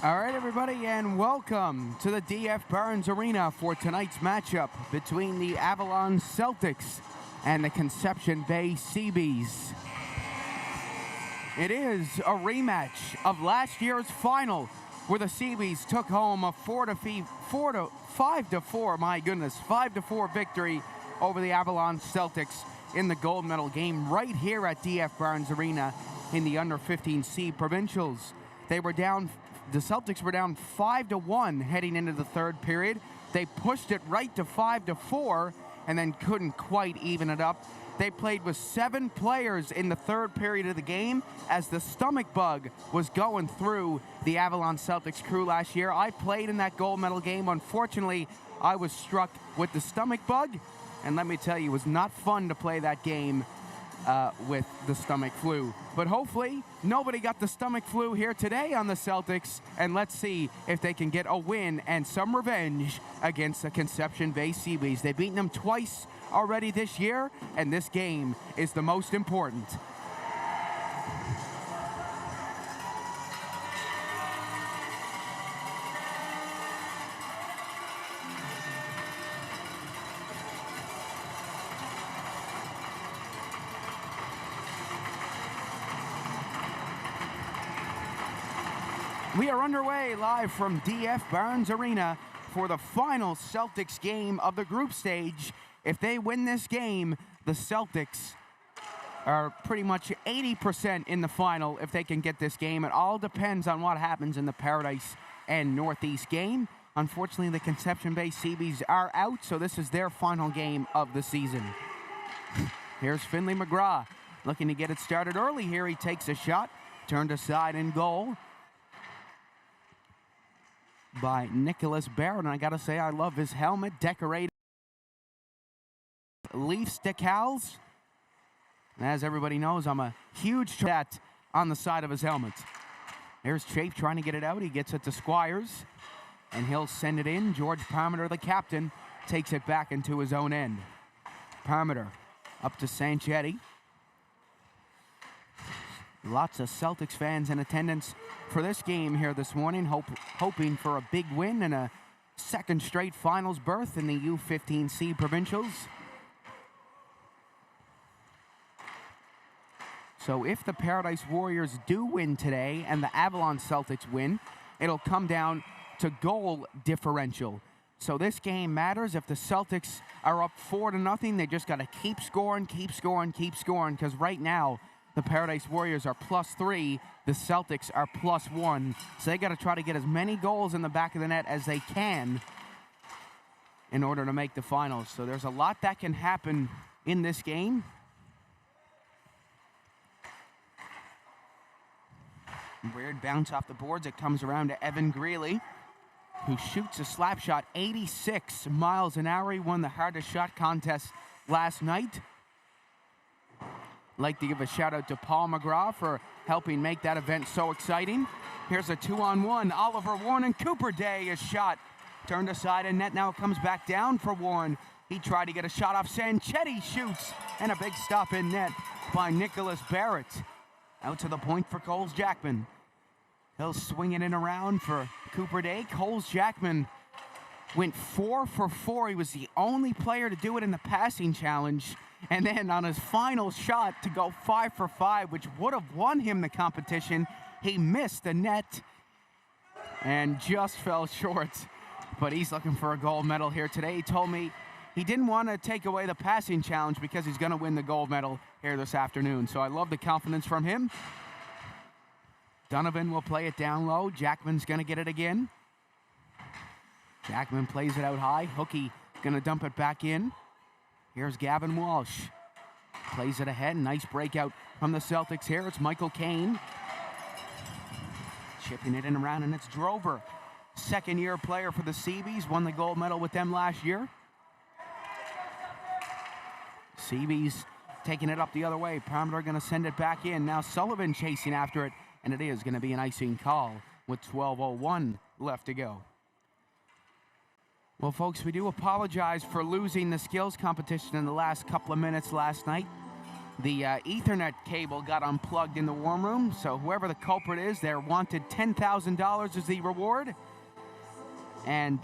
All right, everybody, and welcome to the DF Barnes Arena for tonight's matchup between the Avalon Celtics and the Conception Bay Seabees. It is a rematch of last year's final, where the Seabees took home a 5-4 victory over the Avalon Celtics in the gold medal game right here at DF Barnes Arena in the U15C Provincials. The Celtics were down 5-1 heading into the third period. They pushed it right to 5-4 and then couldn't quite even it up. They played with 7 players in the third period of the game as the stomach bug was going through the Avalon Celtics crew last year. I played in that gold medal game. Unfortunately, I was struck with the stomach bug, and let me tell you, it was not fun to play that game with the stomach flu. But hopefully, nobody got the stomach flu here today on the Celtics, and let's see if they can get a win and some revenge against the Conception Bay Seabees. They've beaten them twice already this year, and this game is the most important. We are underway live from DF Barnes Arena for the final Celtics game of the group stage. If they win this game, the Celtics are pretty much 80% in the final if they can get this game. It all depends on what happens in the Paradise and Northeast game. Unfortunately, the Conception Bay Seabees are out, so this is their final game of the season. Here's Finley McGraw looking to get it started early here. He takes a shot, turned aside in goal by Nicholas Barrett, and I gotta say, I love his helmet, decorated Leafs decals. And as everybody knows, I'm a huge chat on the side of his helmet. There's Chafe trying to get it out. He gets it to Squires, and he'll send it in. George Parmiter, the captain, takes it back into his own end. Parmiter up to Sanchetti. Lots of Celtics fans in attendance for this game here this morning, hoping for a big win and a second straight finals berth in the U15C Provincials. So if the Paradise Warriors do win today and the Avalon Celtics win, it'll come down to goal differential. So this game matters. If the Celtics are up 4-0, they just got to keep scoring, because right now the Paradise Warriors are +3, the Celtics are +1. So they got to try to get as many goals in the back of the net as they can in order to make the finals. So there's a lot that can happen in this game. Weird bounce off the boards. It comes around to Evan Greeley, who shoots a slap shot 86 miles an hour. He won the hardest shot contest last night. Like to give a shout out to Paul McGraw for helping make that event so exciting. Here's a 2-on-1. Oliver Warren and Cooper Day is shot. Turned aside in net. Now it comes back down for Warren. He tried to get a shot off. Sanchetti shoots. And a big stop in net by Nicholas Barrett. Out to the point for Coles Jackman. He'll swing it in around for Cooper Day. Coles Jackman went 4 for 4. He was the only player to do it in the passing challenge. And then on his final shot to go 5 for 5, which would have won him the competition, he missed the net and just fell short. But he's looking for a gold medal here today. He told me he didn't want to take away the passing challenge because he's going to win the gold medal here this afternoon. So I love the confidence from him. Donovan will play it down low. Jackman's going to get it again. Jackman plays it out high. Hookie going to dump it back in. Here's Gavin Walsh. Plays it ahead. Nice breakout from the Celtics here. It's Michael Kane. Chipping it in around, and it's Drover. Second-year player for the Seabees. Won the gold medal with them last year. Seabees taking it up the other way. Parmiter going to send it back in. Now Sullivan chasing after it, and it is going to be an icing call with 12:01 left to go. Well, folks, we do apologize for losing the skills competition in the last couple of minutes last night. The Ethernet cable got unplugged in the warm room, so whoever the culprit is, they're wanted $10,000 as the reward. And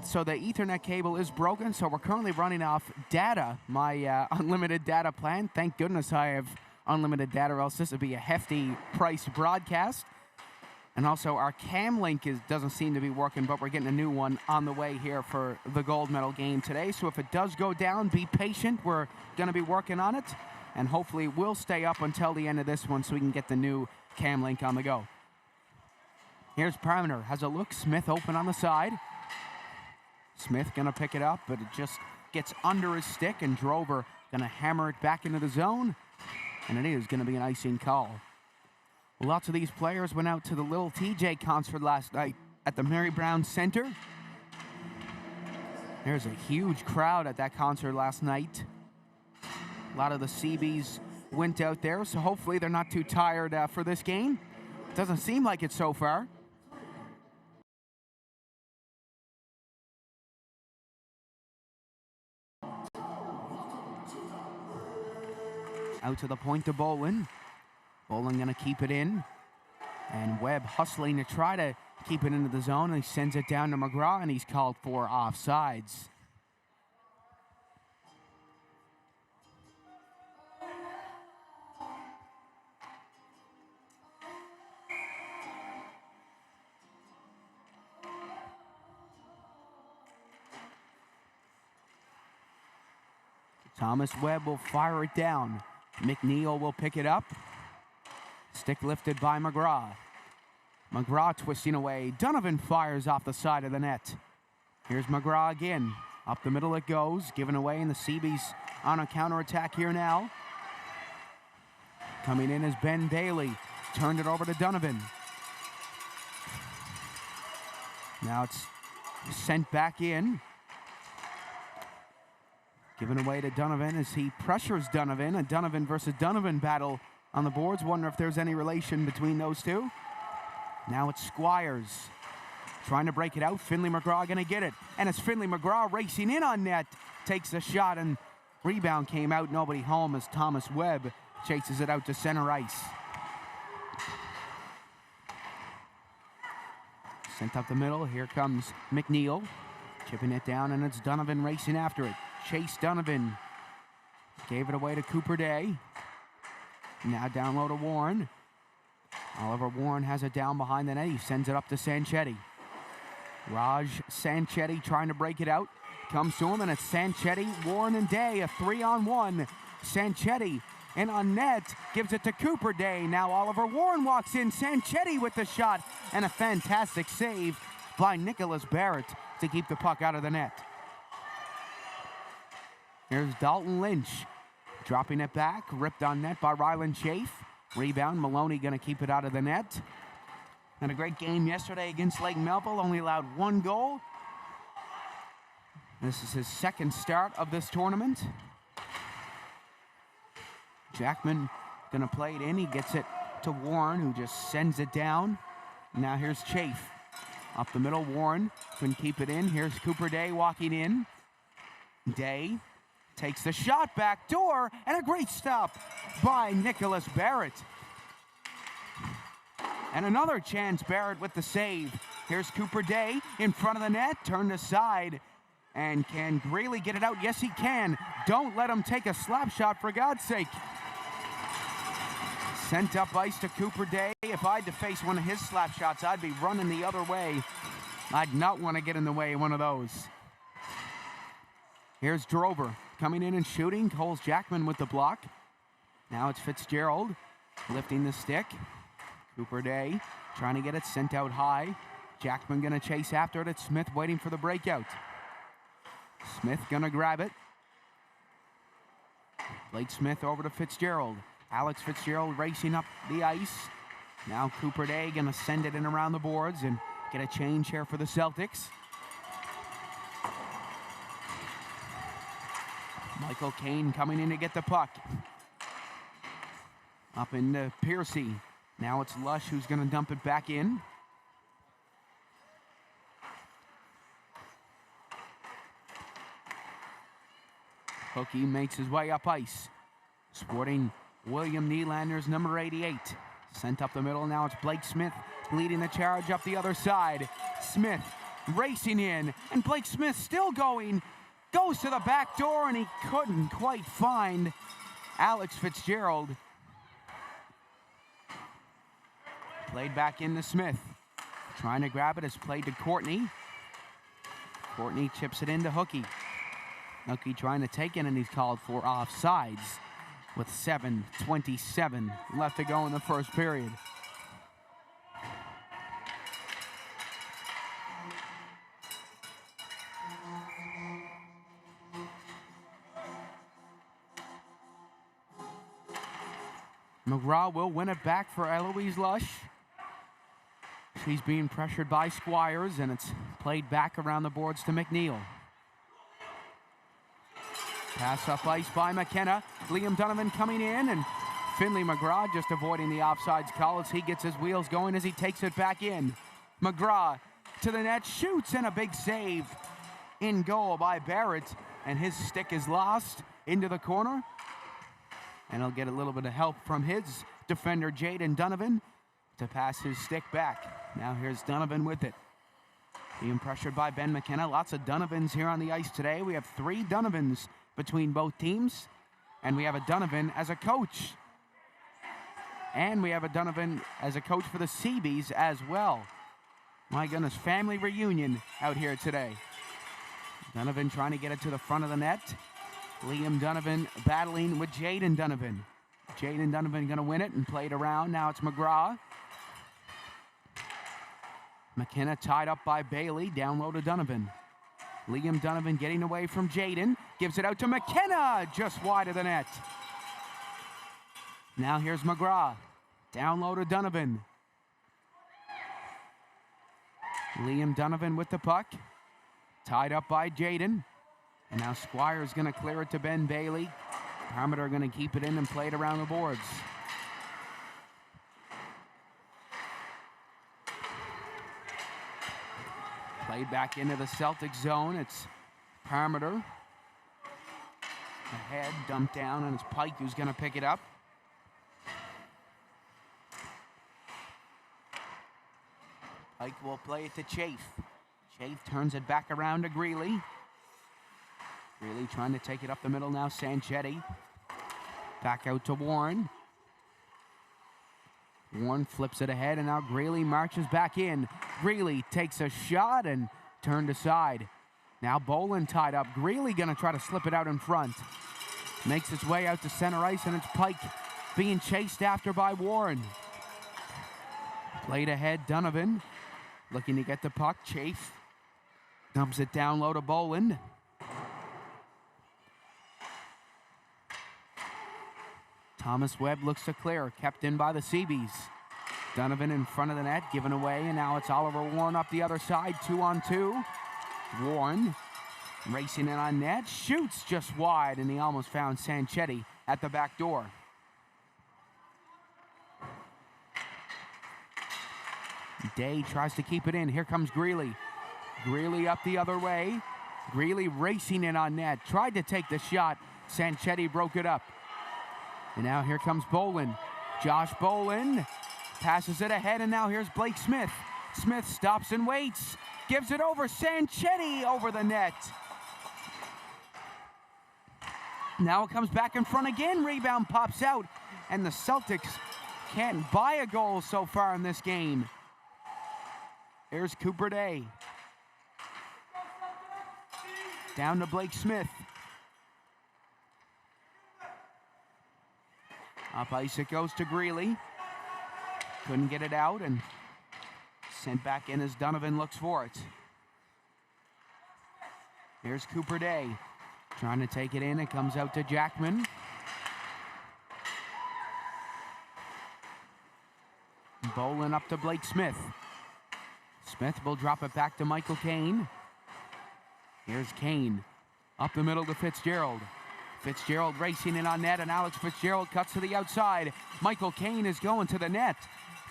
so the Ethernet cable is broken, so we're currently running off data, my unlimited data plan. Thank goodness I have unlimited data, or else this would be a hefty price broadcast. And also our cam link doesn't seem to be working, but we're getting a new one on the way here for the gold medal game today. So if it does go down, be patient. We're going to be working on it. And hopefully we'll stay up until the end of this one so we can get the new cam link on the go. Here's Parmenter, has a look, Smith open on the side. Smith gonna pick it up, but it just gets under his stick, and Drover gonna hammer it back into the zone, and it is gonna be an icing call. Lots of these players went out to the Little TJ concert last night at the Mary Brown Center. There's a huge crowd at that concert last night. A lot of the CBs went out there, so hopefully they're not too tired for this game. Doesn't seem like it so far. Out to the point to Bolin. Bolin gonna keep it in. And Webb hustling to try to keep it into the zone, and he sends it down to McGraw, and he's called for offsides. Thomas Webb will fire it down. McNeil will pick it up. Stick lifted by McGraw. McGraw twisting away. Donovan fires off the side of the net. Here's McGraw again. Up the middle it goes. Given away, and the Seabees on a counterattack here now. Coming in is Ben Bailey. Turned it over to Donovan. Now it's sent back in. Given away to Donovan as he pressures Donovan. A Donovan versus Donovan battle on the boards. Wonder if there's any relation between those two. Now it's Squires trying to break it out. Finley McGraw going to get it. And it's Finley McGraw racing in on net. Takes a shot, and rebound came out. Nobody home as Thomas Webb chases it out to center ice. Sent up the middle. Here comes McNeil. Chipping it down, and it's Donovan racing after it. Chase Donovan gave it away to Cooper Day. Now down low to Warren. Oliver Warren has it down behind the net. He sends it up to Sanchetti. Raj Sanchetti trying to break it out. Comes to him, and it's Sanchetti, Warren, and Day. A 3-on-1. Sanchetti in on net. Gives it to Cooper Day. Now Oliver Warren walks in. Sanchetti with the shot. And a fantastic save by Nicholas Barrett to keep the puck out of the net. Here's Dalton Lynch dropping it back, ripped on net by Ryland Chafe. Rebound, Maloney gonna keep it out of the net. And a great game yesterday against Lake Melville, only allowed one goal. This is his second start of this tournament. Jackman gonna play it in, he gets it to Warren, who just sends it down. Now here's Chafe. Up the middle, Warren can keep it in. Here's Cooper Day walking in. Day takes the shot back door, and a great stop by Nicholas Barrett. And another chance, Barrett with the save. Here's Cooper Day in front of the net, turned aside, and can Greeley get it out? Yes, he can. Don't let him take a slap shot, for God's sake. Sent up ice to Cooper Day. If I had to face one of his slap shots, I'd be running the other way. I'd not want to get in the way of one of those. Here's Drover coming in and shooting. Coles Jackman with the block. Now it's Fitzgerald lifting the stick. Cooper Day trying to get it sent out high. Jackman gonna chase after it. It's Smith waiting for the breakout. Smith gonna grab it. Blake Smith over to Fitzgerald. Alex Fitzgerald racing up the ice. Now Cooper Day gonna send it in around the boards and get a change here for the Celtics. Michael Kane coming in to get the puck. Up into Piercy. Now it's Lush who's gonna dump it back in. Hookie makes his way up ice. sporting William Nylander's number 88. Sent up the middle, now it's Blake Smith leading the charge up the other side. Smith racing in, and Blake Smith still going. Goes to the back door, and he couldn't quite find Alex Fitzgerald. Played back into Smith. Trying to grab it, it's played to Courtney. Courtney chips it into Hookie. Hookie trying to take it, and he's called for offsides with 7:27 left to go in the first period. McGraw will win it back for Eloise Lush. She's being pressured by Squires, and it's played back around the boards to McNeil. Pass up ice by McKenna. Liam Donovan coming in, and Finley McGraw just avoiding the offsides call as he gets his wheels going as he takes it back in. McGraw to the net, shoots, and a big save in goal by Barrett, and his stick is lost into the corner. And he'll get a little bit of help from his defender, Jaden Donovan, to pass his stick back. Now here's Donovan with it. Being pressured by Ben McKenna. Lots of Donovans here on the ice today. We have 3 Donovans between both teams. And we have a Donovan as a coach. And we have a Donovan as a coach for the Seabees as well. My goodness, family reunion out here today. Donovan trying to get it to the front of the net. Liam Donovan battling with Jaden Donovan. Jaden Donovan going to win it and play it around. Now it's McGraw. McKenna tied up by Bailey. Down low to Donovan. Liam Donovan getting away from Jaden. Gives it out to McKenna. Just wide of the net. Now here's McGraw. Down low to Donovan. Liam Donovan with the puck. Tied up by Jaden. And now Squire's going to clear it to Ben Bailey. Parmenter going to keep it in and play it around the boards. Played back into the Celtics zone. It's Parmenter. Ahead, dumped down, and it's Pike who's going to pick it up. Pike will play it to Chafe. Chafe turns it back around to Greeley. Greeley trying to take it up the middle now. Sanchetti. Back out to Warren. Warren flips it ahead, and now Greeley marches back in. Greeley takes a shot and turned aside. Now Bolin tied up. Greeley going to try to slip it out in front. Makes its way out to center ice, and it's Pike being chased after by Warren. Played ahead, Donovan. Looking to get the puck. Chafe dumps it down low to Bolin. Thomas Webb looks to clear, kept in by the Seabees. Donovan in front of the net, given away, and now it's Oliver Warren up the other side, 2-on-2. Warren racing in on net, shoots just wide, and he almost found Sanchetti at the back door. Day tries to keep it in. Here comes Greeley. Greeley up the other way. Greeley racing in on net, tried to take the shot. Sanchetti broke it up. And now here comes Bolin. Josh Bolin passes it ahead, and now here's Blake Smith. Smith stops and waits. Gives it over. Sanchetti over the net. Now it comes back in front again. Rebound pops out, and the Celtics can't buy a goal so far in this game. Here's Cooper Day. Down to Blake Smith. Up ice it goes to Greeley. Couldn't get it out, and sent back in as Donovan looks for it. Here's Cooper Day. Trying to take it in. It comes out to Jackman. Bolin up to Blake Smith. Smith will drop it back to Michael Kane. Here's Kane. Up the middle to Fitzgerald. Fitzgerald racing in on net, and Alex Fitzgerald cuts to the outside. Michael Kane is going to the net.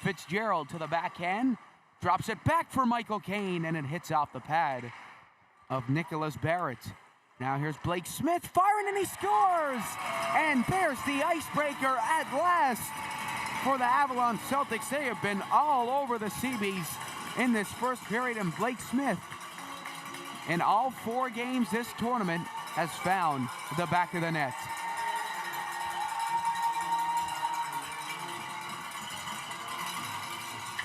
Fitzgerald to the backhand. Drops it back for Michael Kane, and it hits off the pad of Nicholas Barrett. Now here's Blake Smith firing, and he scores! And there's the icebreaker at last for the Avalon Celtics. They have been all over the Seabees in this first period, and Blake Smith, in all 4 games this tournament, has found the back of the net.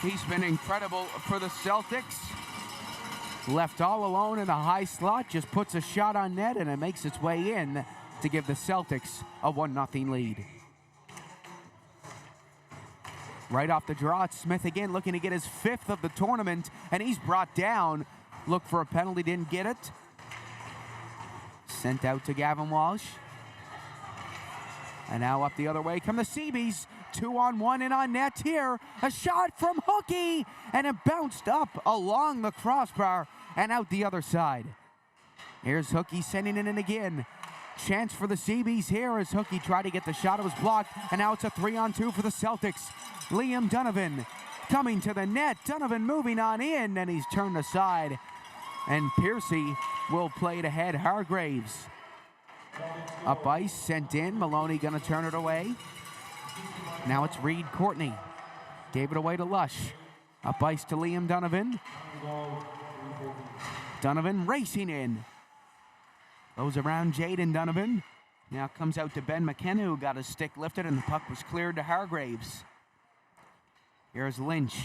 He's been incredible for the Celtics. Left all alone in the high slot, just puts a shot on net, and it makes its way in to give the Celtics a 1-0 lead. Right off the draw, it's Smith again, looking to get his 5th of the tournament, and he's brought down. Look for a penalty, didn't get it. Sent out to Gavin Walsh. And now up the other way come the Seabees. 2-on-1 and on net here. A shot from Hookie, and it bounced up along the crossbar and out the other side. Here's Hookie sending it in again. Chance for the Seabees here as Hookie tried to get the shot. It was blocked, and now it's a 3-on-2 for the Celtics. Liam Donovan coming to the net. Donovan moving on in, and he's turned aside. And Piercy will play it ahead. Hargraves up ice, sent in. Maloney gonna turn it away. Now it's Reed Courtney. Gave it away to Lush. Up ice to Liam Donovan. Donovan racing in. Goes around Jaden Donovan. Now comes out to Ben McKenna, who got his stick lifted, and the puck was cleared to Hargraves. Here's Lynch.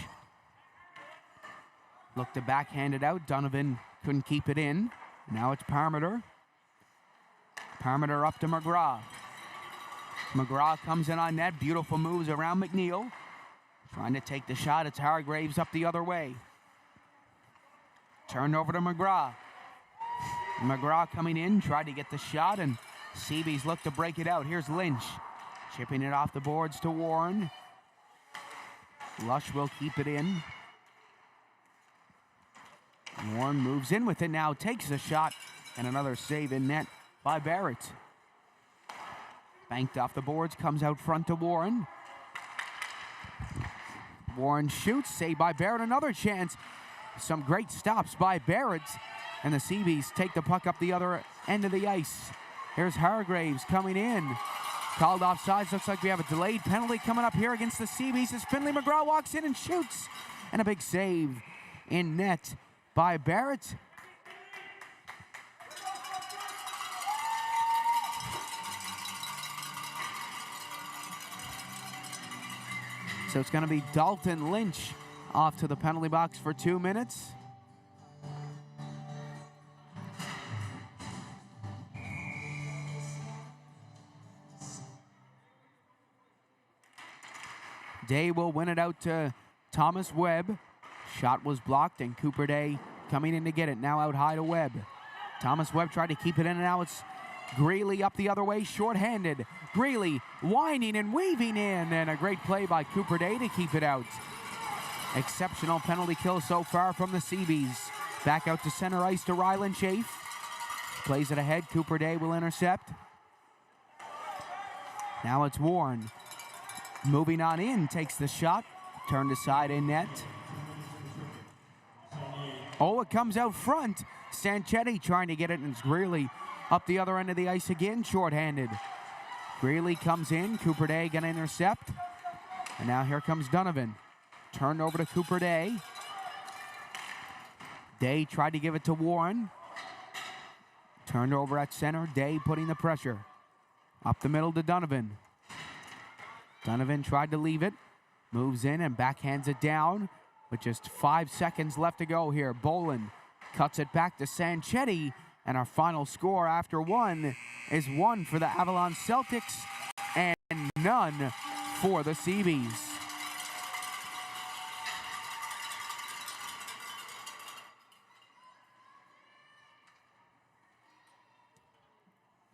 Looked to backhand it out. Donovan couldn't keep it in. Now it's Parmenter. Parmenter up to McGraw. McGraw comes in on net. Beautiful moves around McNeil. Trying to take the shot. It's Hargraves up the other way. Turned over to McGraw. McGraw coming in. Tried to get the shot, and Seabees look to break it out. Here's Lynch. Chipping it off the boards to Warren. Lush will keep it in. Warren moves in with it now. Takes the shot, and another save in net by Barrett. Banked off the boards, comes out front to Warren. Warren shoots, saved by Barrett. Another chance. Some great stops by Barrett. And the Seabees take the puck up the other end of the ice. Here's Hargraves coming in. Called offsides. Looks like we have a delayed penalty coming up here against the Seabees as Finley McGraw walks in and shoots. And a big save in net by Barrett. So it's going to be Dalton Lynch off to the penalty box for 2 minutes. Day will win it out to Thomas Webb. Shot was blocked, and Cooper Day coming in to get it. Now out high to Webb. Thomas Webb tried to keep it in, and now it's Greeley up the other way, shorthanded. Greeley winding and weaving in, and a great play by Cooper Day to keep it out. Exceptional penalty kill so far from the Seabees. Back out to center ice to Ryland Chafe. Plays it ahead. Cooper Day will intercept. Now it's Warren. Moving on in, takes the shot. Turned aside in net. Oh, it comes out front. Sanchetti trying to get it, and it's Greeley up the other end of the ice again, shorthanded. Greeley comes in. Cooper Day gonna intercept. And now here comes Donovan. Turned over to Cooper Day. Day tried to give it to Warren. Turned over at center. Day putting the pressure. Up the middle to Donovan. Donovan tried to leave it. Moves in and backhands it down with just 5 seconds left to go here. Bolin cuts it back to Sanchetti. And our final score after one is 1 for the Avalon Celtics and none for the Seabees.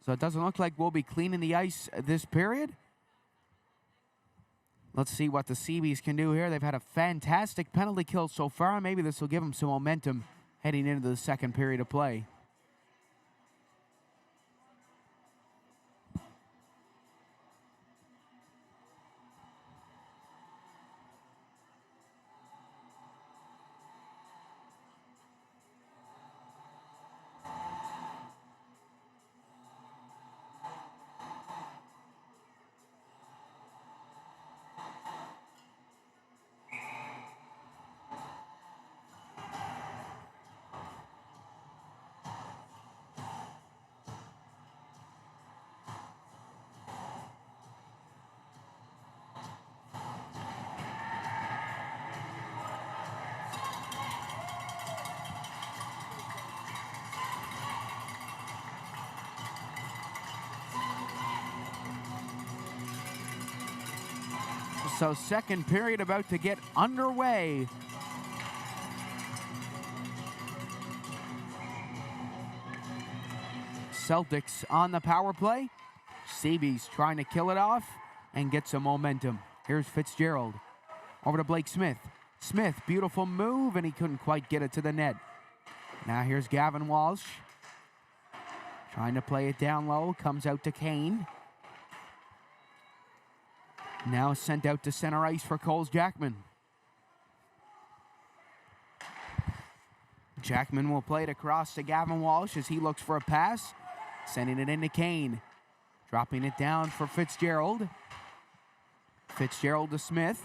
So it doesn't look like we'll be cleaning the ice this period. Let's see what the Seabees can do here. They've had a fantastic penalty kill so far. Maybe this will give them some momentum heading into the second period of play. So second period about to get underway. Celtics on the power play. Seabees trying to kill it off and get some momentum. Here's Fitzgerald. Over to Blake Smith. Smith, beautiful move, and he couldn't quite get it to the net. Now here's Gavin Walsh. Trying to play it down low. Comes out to Kane. Now sent out to center ice for Coles Jackman. Jackman will play it across to Gavin Walsh as he looks for a pass. Sending it into Kane. Dropping it down for Fitzgerald. Fitzgerald to Smith.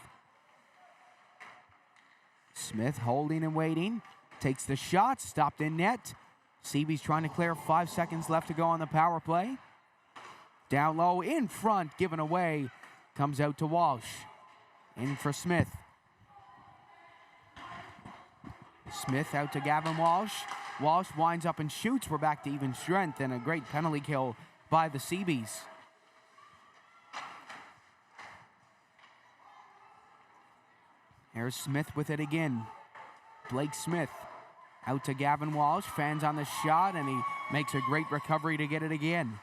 Smith holding and waiting. Takes the shot. Stopped in net. Seabees trying to clear. 5 seconds left to go on the power play. Down low, in front, given away. Comes out to Walsh. In for Smith. Smith out to Gavin Walsh. Walsh winds up and shoots. We're back to even strength, and a great penalty kill by the Seabees. Here's Smith with it again. Blake Smith out to Gavin Walsh. Fans on the shot, and he makes a great recovery to get it again.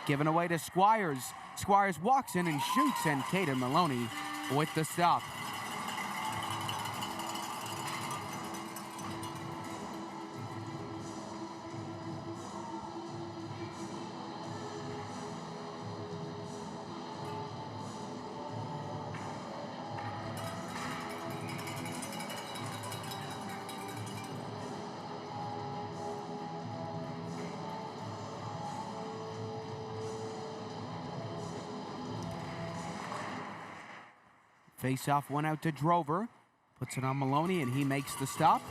Given away to Squires. Squires walks in and shoots, and Caden Maloney with the stop. Face-off went out to Drover. Puts it on Maloney, and he makes the stop.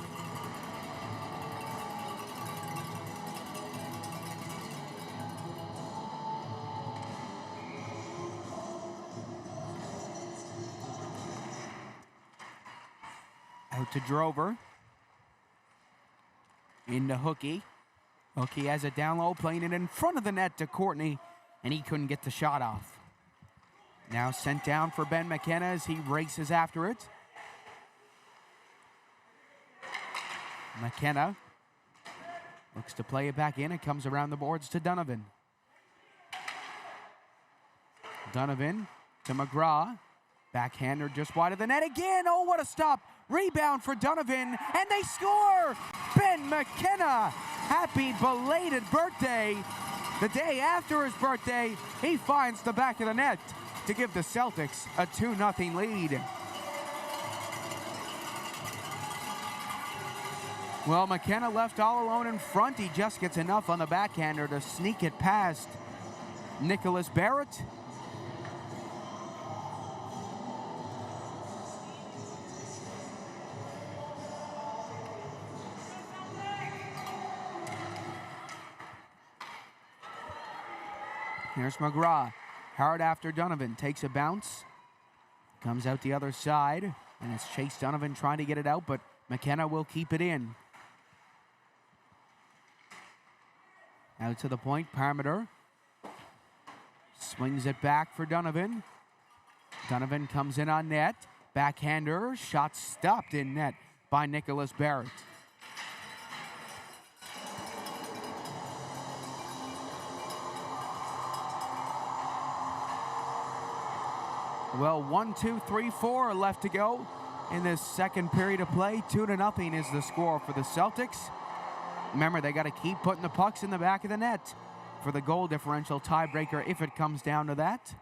Out to Drover. Into Hookie. Hookie has it down low, playing it in front of the net to Courtney, and he couldn't get the shot off. Now sent down for Ben McKenna as he races after it. McKenna looks to play it back in. It comes around the boards to Donovan. Donovan to McGraw. Backhander just wide of the net again. Oh, what a stop. Rebound for Donovan, and they score! Ben McKenna, happy belated birthday. The day after his birthday, he finds the back of the net to give the Celtics a 2-0 lead. Well, McKenna left all alone in front. He just gets enough on the backhander to sneak it past Nicholas Barrett. Here's McGraw. Hard after Donovan. Takes a bounce. Comes out the other side. And it's Chase Donovan trying to get it out, but McKenna will keep it in. Out to the point. Parmeter swings it back for Donovan. Donovan comes in on net. Backhander. Shot stopped in net by Nicholas Barrett. Well, 1, 2, 3, 4 left to go in this second period of play. 2-0 is the score for the Celtics. Remember, they got to keep putting the pucks in the back of the net for the goal differential tiebreaker if it comes down to that.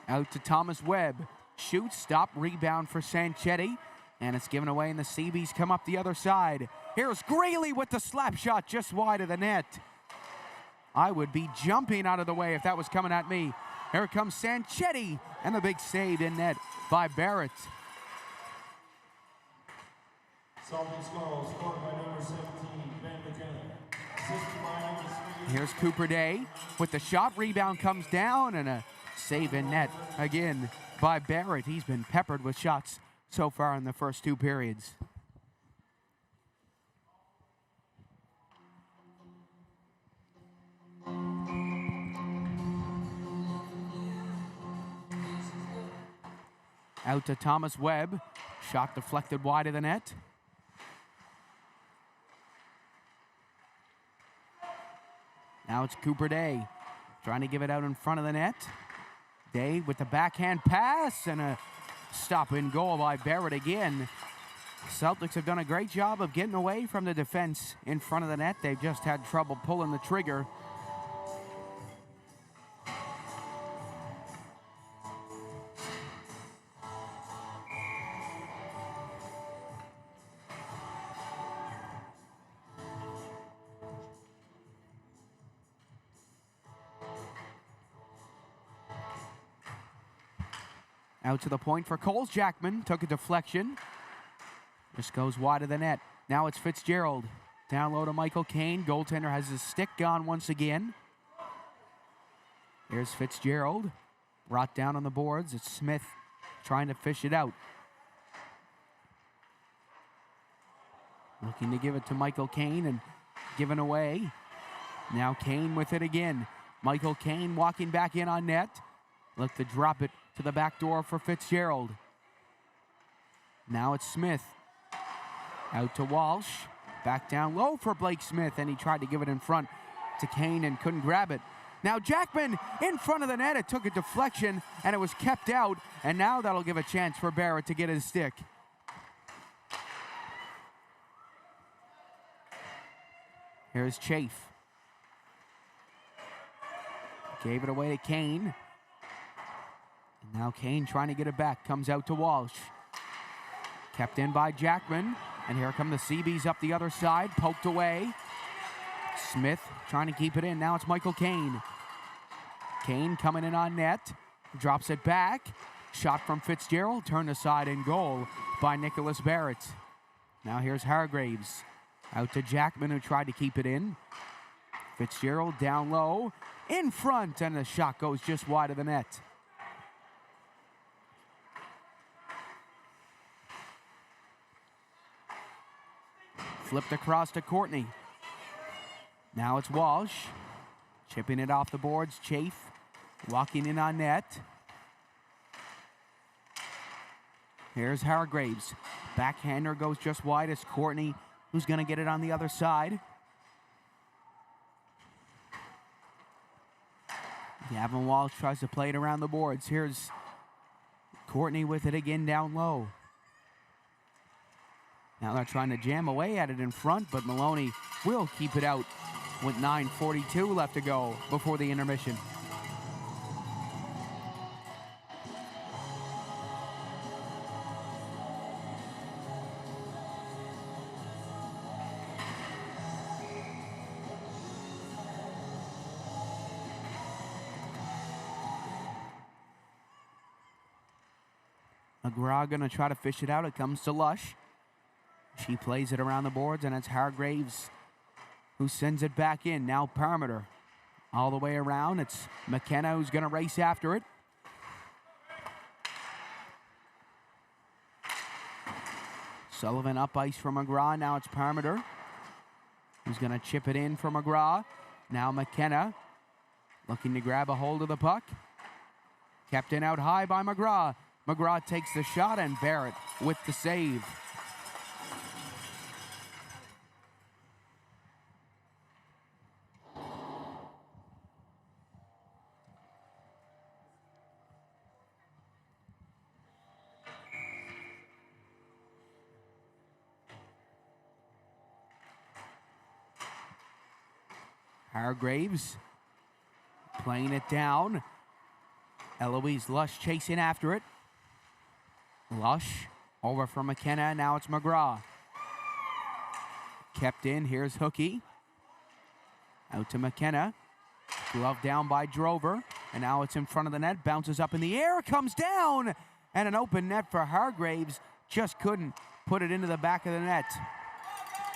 Out to Thomas Webb. Shoots, stop, rebound for Sanchetti. And it's given away, and the Seabees come up the other side. Here's Greeley with the slap shot just wide of the net. I would be jumping out of the way if that was coming at me. Here comes Sanchetti, and the big save in net by Barrett. Celtics goal scored by number 17, Ben McKenna. Assisted by number 3. Here's Cooper Day with the shot. Rebound comes down, and a save in net again by Barrett. He's been peppered with shots so far in the first two periods. Out to Thomas Webb. Shot deflected wide of the net. Now it's Cooper Day trying to give it out in front of the net. Day with the backhand pass and a stop in goal by Barrett again. Celtics have done a great job of getting away from the defense in front of the net. They've just had trouble pulling the trigger. Out to the point for Coles. Jackman took a deflection. Just goes wide of the net. Now it's Fitzgerald. Down low to Michael Kane. Goaltender has his stick gone once again. Here's Fitzgerald. Brought down on the boards. It's Smith trying to fish it out. Looking to give it to Michael Kane and given away. Now Kane with it again. Michael Kane walking back in on net. Look to drop it to the back door for Fitzgerald. Now it's Smith. Out to Walsh. Back down low for Blake Smith, and he tried to give it in front to Kane and couldn't grab it. Now Jackman in front of the net. It took a deflection, and it was kept out, and now that'll give a chance for Barrett to get his stick. Here's Chafe. Gave it away to Kane. Now Kane trying to get it back. Comes out to Walsh. Kept in by Jackman. And here come the Seabees up the other side. Poked away. Smith trying to keep it in. Now it's Michael Kane. Kane coming in on net. Drops it back. Shot from Fitzgerald. Turned aside in goal by Nicholas Barrett. Now here's Hargraves. Out to Jackman, who tried to keep it in. Fitzgerald down low. In front. And the shot goes just wide of the net. Flipped across to Courtney. Now it's Walsh. Chipping it off the boards. Chafe walking in on net. Here's Hargraves. Backhander goes just wide. It's Courtney who's going to get it on the other side. Gavin Walsh tries to play it around the boards. Here's Courtney with it again down low. Now they're trying to jam away at it in front, but Maloney will keep it out with 9:42 left to go before the intermission. McGraw gonna try to fish it out. It comes to Lush. She plays it around the boards, and it's Hargraves who sends it back in. Now perimeter. All the way around. It's McKenna who's going to race after it. Sullivan up ice for McGraw. Now it's perimeter. Who's going to chip it in for McGraw. Now McKenna looking to grab a hold of the puck. Kept in out high by McGraw. McGraw takes the shot, and Barrett with the save. Hargraves playing it down. Eloise Lush chasing after it. Lush over from McKenna. Now it's McGraw. Kept in. Here's Hookie. Out to McKenna. Glove down by Drover. And now it's in front of the net. Bounces up in the air. Comes down. And an open net for Hargraves. Just couldn't put it into the back of the net.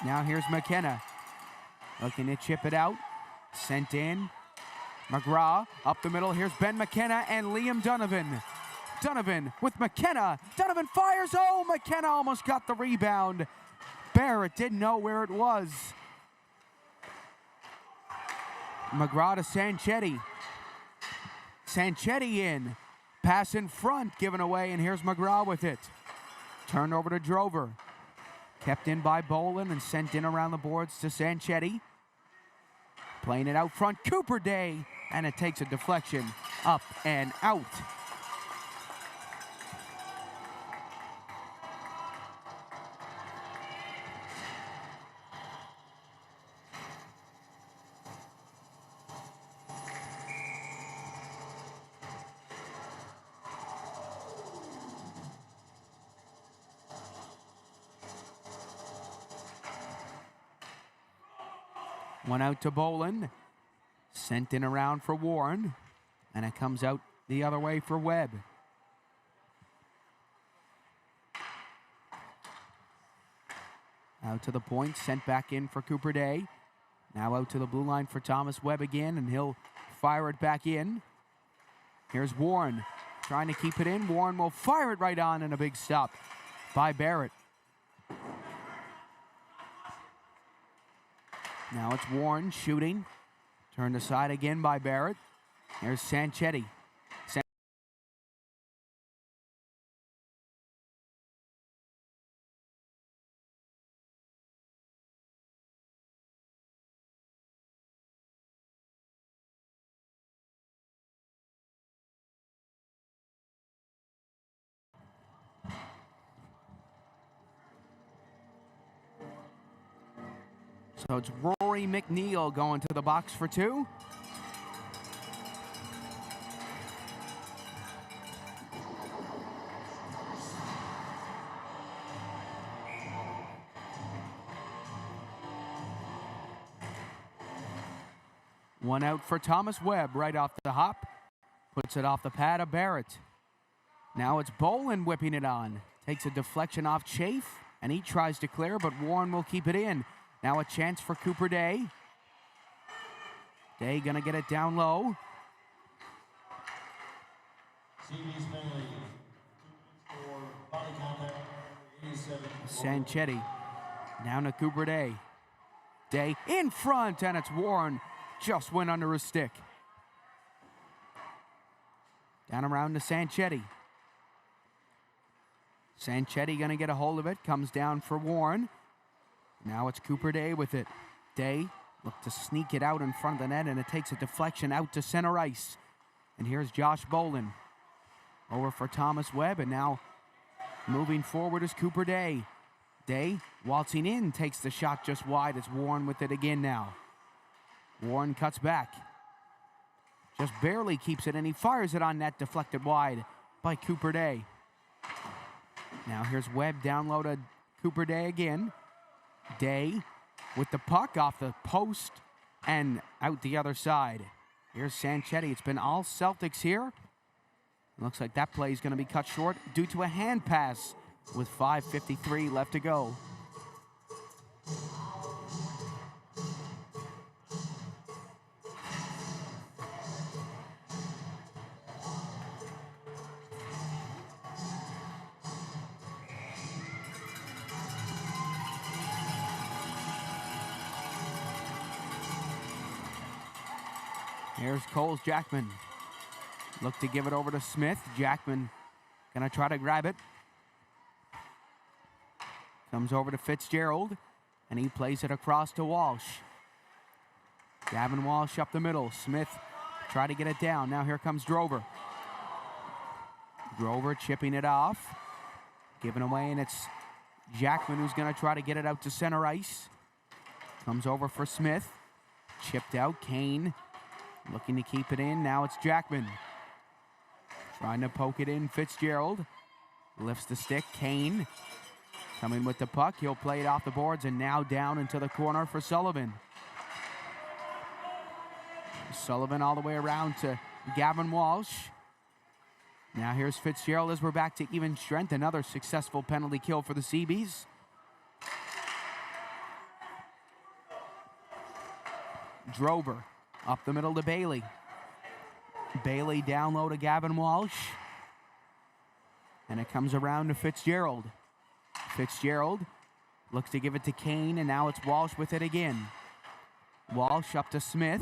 Now here's McKenna. Looking to chip it out. Sent in McGraw up the middle. Here's Ben McKenna and Liam Donovan. Donovan with McKenna. Donovan fires. Oh, McKenna almost got the rebound. Barrett didn't know where it was. McGraw to Sanchetti. Sanchetti in. Pass in front, given away, and here's McGraw with it. Turned over to Drover. Kept in by Bolin and sent in around the boards to Sanchetti. Playing it out front, Cooper Day, and it takes a deflection up and out. One out to Bolin. Sent in around for Warren. And it comes out the other way for Webb. Out to the point. Sent back in for Cooper Day. Now out to the blue line for Thomas Webb again. And he'll fire it back in. Here's Warren. Trying to keep it in. Warren will fire it right on, and a big stop by Barrett. Now it's Warren shooting. Turned aside again by Barrett. Here's Sanchetti. So it's Rory McNeil going to the box for two. One out for Thomas Webb right off the hop. Puts it off the pad of Barrett. Now it's Bolin whipping it on. Takes a deflection off Chafe, and he tries to clear, but Warren will keep it in. Now a chance for Cooper Day. Day gonna get it down low. Sanchetti down to Cooper Day. Day in front, and it's Warren. Just went under his stick. Down around to Sanchetti. Sanchetti gonna get a hold of it. Comes down for Warren. Now it's Cooper Day with it. Day looked to sneak it out in front of the net, and it takes a deflection out to center ice. And here's Josh Bolin. Over for Thomas Webb, and now moving forward is Cooper Day. Day waltzing in, takes the shot just wide. It's Warren with it again now. Warren cuts back. Just barely keeps it, and he fires it on net, deflected wide by Cooper Day. Now here's Webb down low to Cooper Day again. Day with the puck off the post and out the other side. Here's Sanchetti. It's been all Celtics here. Looks like that play is going to be cut short due to a hand pass with 5:53 left to go. Here's Coles Jackman. Look to give it over to Smith. Jackman gonna try to grab it. Comes over to Fitzgerald, and he plays it across to Walsh. Gavin Walsh up the middle. Smith try to get it down. Now here comes Drover. Drover chipping it off. Giving away, and it's Jackman who's gonna try to get it out to center ice. Comes over for Smith. Chipped out. Kane looking to keep it in. Now it's Jackman. Trying to poke it in. Fitzgerald lifts the stick. Kane coming with the puck. He'll play it off the boards, and now down into the corner for Sullivan. Sullivan all the way around to Gavin Walsh. Now here's Fitzgerald as we're back to even strength. Another successful penalty kill for the Seabees. Drover up the middle to Bailey. Bailey down low to Gavin Walsh. And it comes around to Fitzgerald. Fitzgerald looks to give it to Kane, and now it's Walsh with it again. Walsh up to Smith.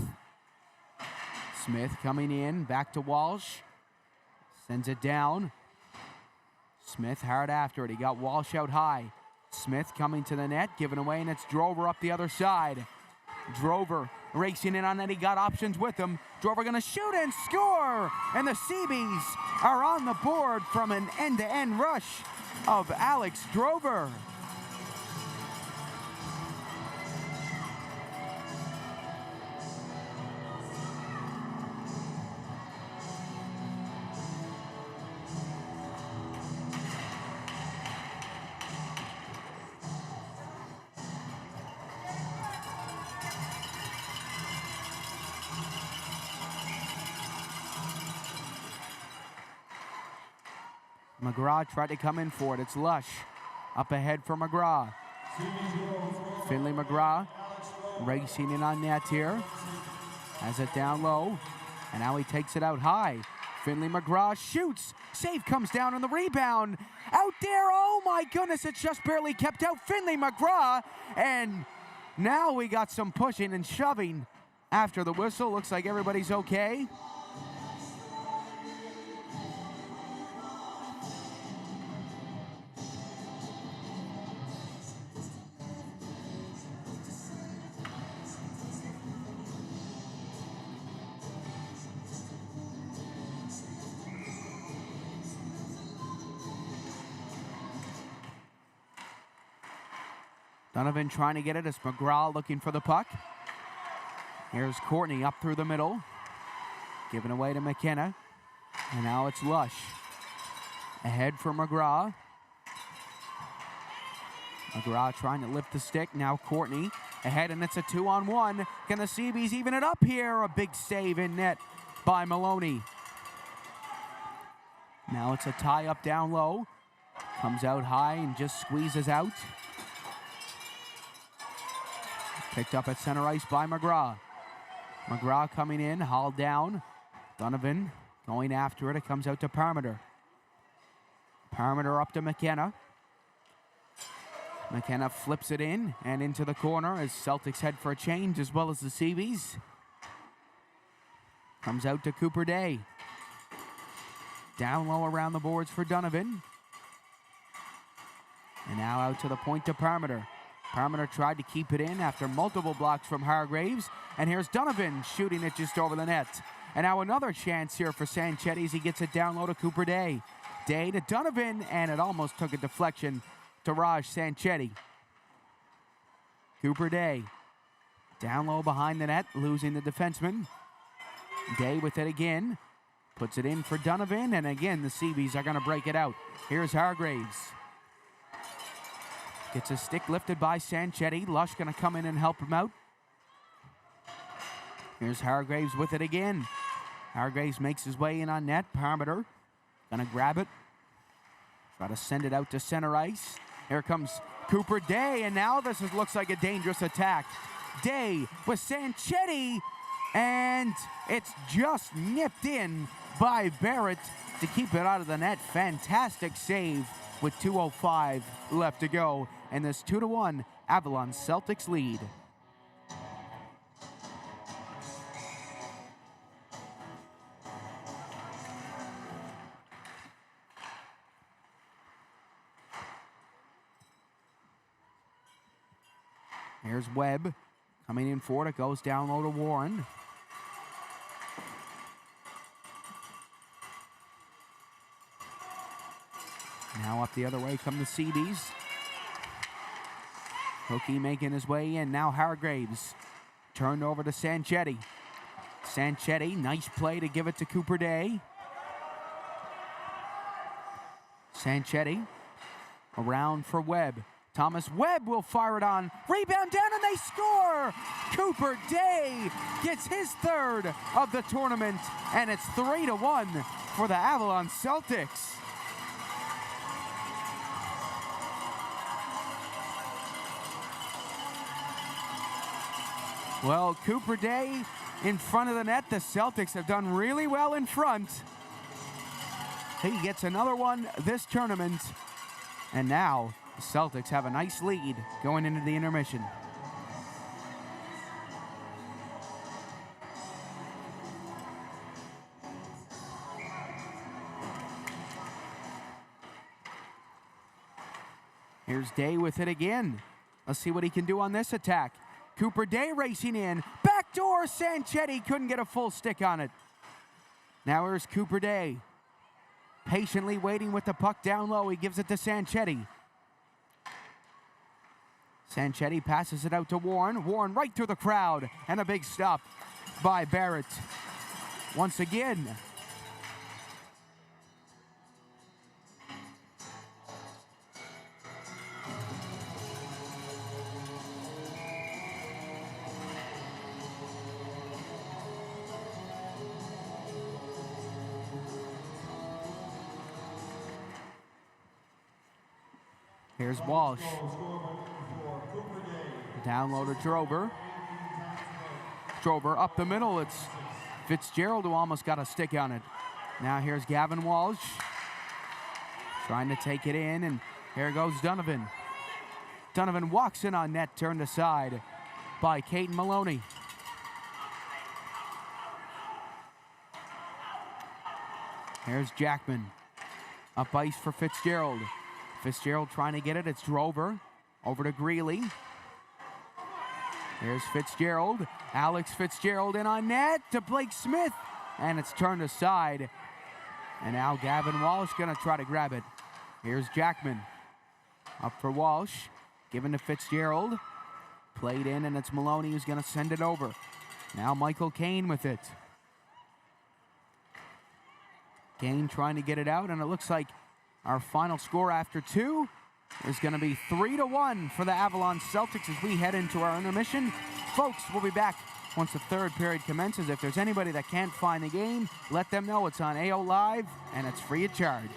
Smith coming in, back to Walsh. Sends it down. Smith hard after it. He got Walsh out high. Smith coming to the net, giving away, and it's Drover up the other side. Drover racing in on net. He got options with him. Drover going to shoot and score. And the Seabees are on the board from an end-to-end rush of Alex Drover. McGraw tried to come in for it. It's Lush up ahead for McGraw. Finley McGraw racing in on net here. Has it down low. And now he takes it out high. Finley McGraw shoots. Save comes down on the rebound. Out there. Oh my goodness. It just barely kept out. Finley McGraw. And now we got some pushing and shoving after the whistle. Looks like everybody's okay. Donovan trying to get it. It's McGraw looking for the puck. Here's Courtney up through the middle. Giving away to McKenna. And now it's Lush. Ahead for McGraw. McGraw trying to lift the stick. Now Courtney ahead, and it's a 2-on-1. Can the Seabees even it up here? A big save in net by Maloney. Now it's a tie up down low. Comes out high and just squeezes out. Picked up at center ice by McGraw. McGraw coming in, hauled down. Donovan going after it. It comes out to Parmenter. Parmenter up to McKenna. McKenna flips it in and into the corner as Celtics head for a change, as well as the Seabees. Comes out to Cooper Day. Down low around the boards for Donovan. And now out to the point to Parmenter. Parmenter tried to keep it in after multiple blocks from Hargraves. And here's Donovan shooting it just over the net. And now another chance here for Sanchetti as he gets it down low to Cooper Day. Day to Donovan, and it almost took a deflection to Raj Sanchetti. Cooper Day down low behind the net, losing the defenseman. Day with it again. Puts it in for Donovan, and again the Seabees are going to break it out. Here's Hargraves. Gets a stick lifted by Sanchetti. Lush going to come in and help him out. Here's Hargraves with it again. Hargraves makes his way in on net. Parmenter going to grab it. Try to send it out to center ice. Here comes Cooper Day, and now this looks like a dangerous attack. Day with Sanchetti, and it's just nipped in by Barrett to keep it out of the net. Fantastic save with 2:05 left to go, and this 2-1 Avalon Celtics lead. Here's Webb coming in for it. It goes down low to Warren. Now up the other way come the Seabees. Hookie making his way in. Now Hargraves turned over to Sanchetti. Sanchetti, nice play to give it to Cooper Day. Sanchetti around for Webb. Thomas Webb will fire it on. Rebound down and they score! Cooper Day gets his third of the tournament, and it's 3-1 for the Avalon Celtics. Well, Cooper Day in front of the net. The Celtics have done really well in front. He gets another one this tournament. And now the Celtics have a nice lead going into the intermission. Here's Day with it again. Let's see what he can do on this attack. Cooper Day racing in. Backdoor Sanchetti couldn't get a full stick on it. Now here's Cooper Day. Patiently waiting with the puck down low. He gives it to Sanchetti. Sanchetti passes it out to Warren. Warren right through the crowd. And a big stop by Barrett. Once again. Here's Walsh. Down low to Drover. Drover up the middle. It's Fitzgerald who almost got a stick on it. Now here's Gavin Walsh. Trying to take it in, and here goes Donovan. Donovan walks in on net, turned aside by Caden Maloney. Here's Jackman. Up ice for Fitzgerald. Fitzgerald trying to get it. It's Drover. Over to Greeley. Here's Fitzgerald. Alex Fitzgerald in on net to Blake Smith. And it's turned aside. And now Gavin Walsh going to try to grab it. Here's Jackman. Up for Walsh. Given to Fitzgerald. Played in, and it's Maloney who's going to send it over. Now Michael Kane with it. Kane trying to get it out, and it looks like our final score after two is going to be 3-1 for the Avalon Celtics as we head into our intermission. Folks, we'll be back once the third period commences. If there's anybody that can't find the game, let them know it's on AO Live, and it's free of charge.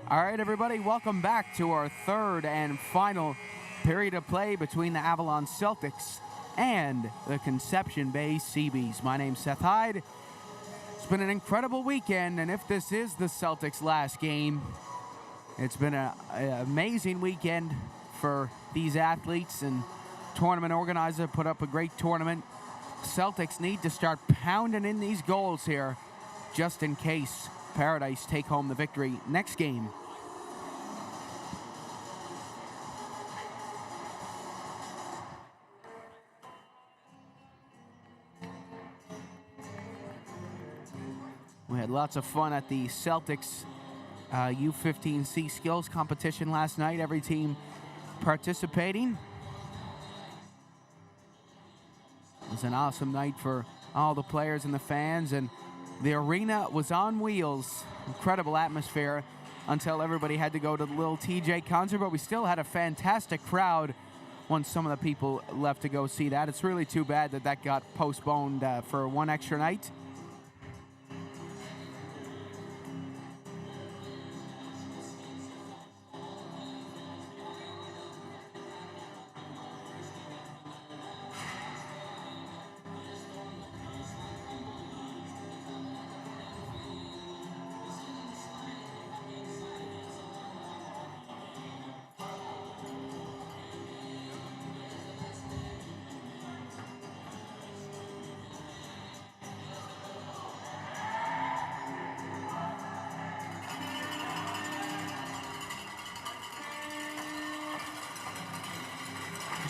All right, everybody, welcome back to our third and final period of play between the Avalon Celtics and the Conception Bay Seabees. My name's Seth Hyde. It's been an incredible weekend, and if this is the Celtics' last game, it's been an amazing weekend for these athletes, and tournament organizer put up a great tournament. Celtics need to start pounding in these goals here just in case Paradise take home the victory next game. We had lots of fun at the Celtics U15C skills competition last night. Every team participating. It was an awesome night for all the players and the fans, and the arena was on wheels. Incredible atmosphere until everybody had to go to the little TJ concert, but we still had a fantastic crowd once some of the people left to go see that. It's really too bad that that got postponed for one extra night.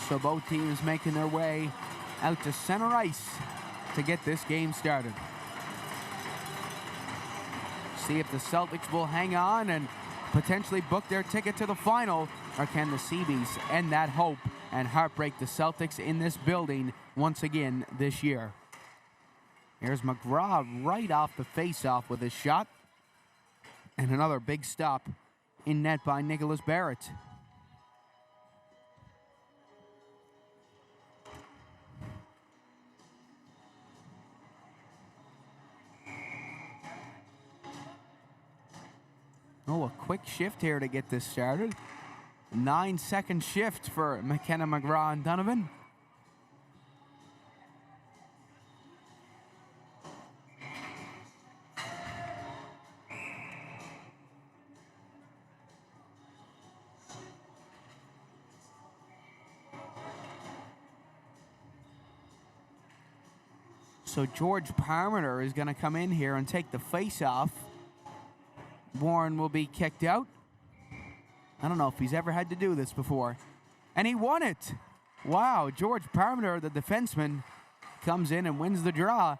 So both teams making their way out to center ice to get this game started. See if the Celtics will hang on and potentially book their ticket to the final, or can the Seabees end that hope and heartbreak the Celtics in this building once again this year. Here's McGraw right off the face-off with his shot. And another big stop in net by Nicholas Barrett. Oh, a quick shift here to get this started. 9-second shift for McKenna, McGraw, and Donovan. So George Parmenter is going to come in here and take the face-off. Warren will be kicked out. I don't know if he's ever had to do this before. And he won it. Wow, George Parmenter, the defenseman, comes in and wins the draw.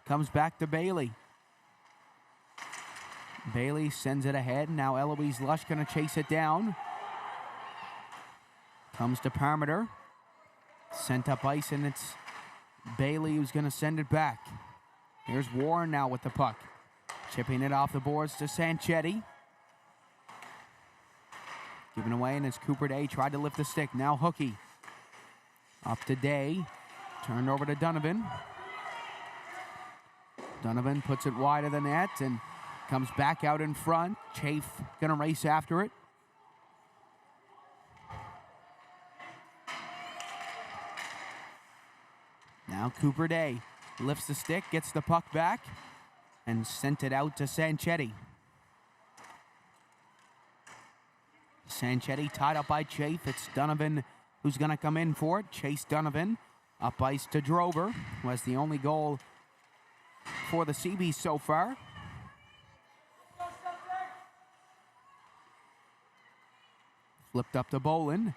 Comes back to Bailey. Bailey sends it ahead. Now Eloise Lush going to chase it down. Comes to Parmenter. Sent up ice, and it's Bailey who's going to send it back. Here's Warren now with the puck. Chipping it off the boards to Sanchetti. Given away, and it's Cooper Day. Tried to lift the stick. Now Hookie. Up to Day. Turned over to Donovan. Donovan puts it wide of the net and comes back out in front. Chafe gonna race after it. Now Cooper Day lifts the stick, gets the puck back, and sent it out to Sanchetti. Sanchetti tied up by Chafe. It's Donovan who's going to come in for it. Chase Donovan up ice to Drover, who has the only goal for the Seabees so far. Flipped up to Bolin.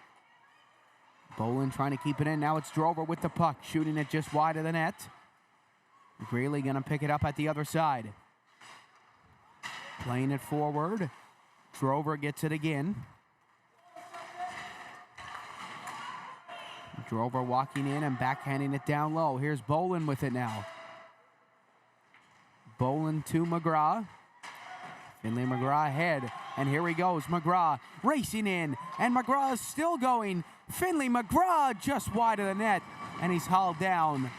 Bolin trying to keep it in. Now it's Drover with the puck, shooting it just wide of the net. Greeley going to pick it up at the other side. Playing it forward. Drover gets it again. Drover walking in and backhanding it down low. Here's Bolin with it now. Bolin to McGraw. Finley McGraw ahead. And here he goes. McGraw racing in. And McGraw is still going. Finley McGraw just wide of the net. And he's hauled down.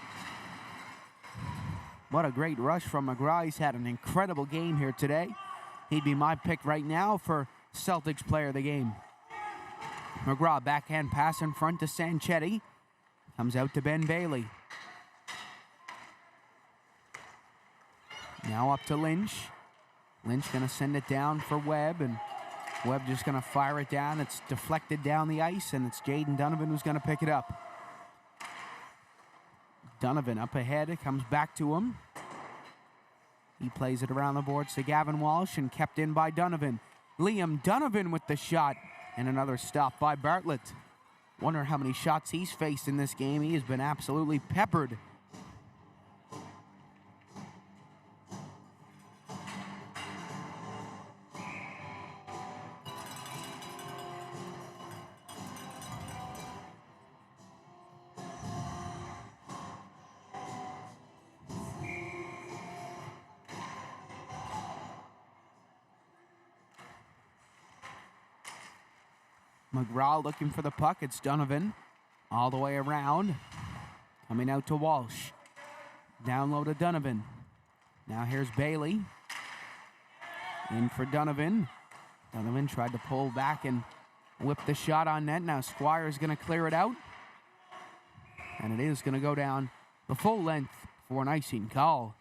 What a great rush from McGraw. He's had an incredible game here today. He'd be my pick right now for Celtics player of the game. McGraw, backhand pass in front to Sanchetti. Comes out to Ben Bailey. Now up to Lynch. Lynch going to send it down for Webb, and Webb just going to fire it down. It's deflected down the ice, and it's Jaden Donovan who's going to pick it up. Donovan up ahead. It comes back to him. He plays it around the boards to Gavin Walsh and kept in by Donovan. Liam Donovan with the shot, and another stop by Bartlett. Wonder how many shots he's faced in this game. He has been absolutely peppered. McGraw looking for the puck. It's Donovan all the way around. Coming out to Walsh. Down low to Donovan. Now here's Bailey. In for Donovan. Donovan tried to pull back and whip the shot on net. Now Squire's going to clear it out. And it is going to go down the full length for an icing call.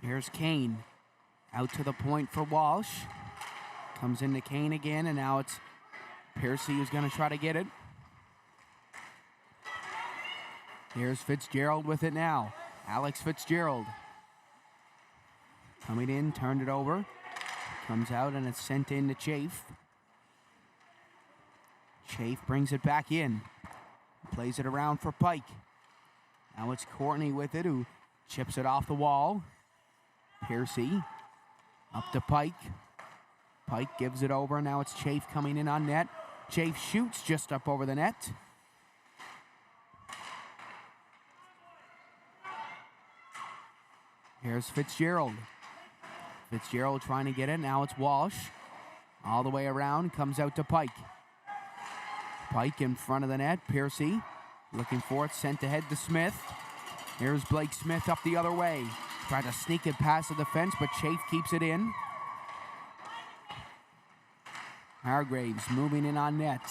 Here's Kane. Out to the point for Walsh. Comes into Kane again, and now it's Piercy who's going to try to get it. Here's Fitzgerald with it now. Alex Fitzgerald. Coming in, turned it over. Comes out, and it's sent in to Chafe. Chafe brings it back in. Plays it around for Pike. Now it's Courtney with it, who chips it off the wall. Piercy up to Pike. Pike gives it over. Now it's Chafe coming in on net. Chafe shoots just up over the net. Here's Fitzgerald. Fitzgerald trying to get it. Now it's Walsh. All the way around. Comes out to Pike. Pike in front of the net. Piercy looking for it. Sent ahead to Smith. Here's Blake Smith up the other way. Tried to sneak it past the defense, but Chafe keeps it in. Hargraves moving in on net.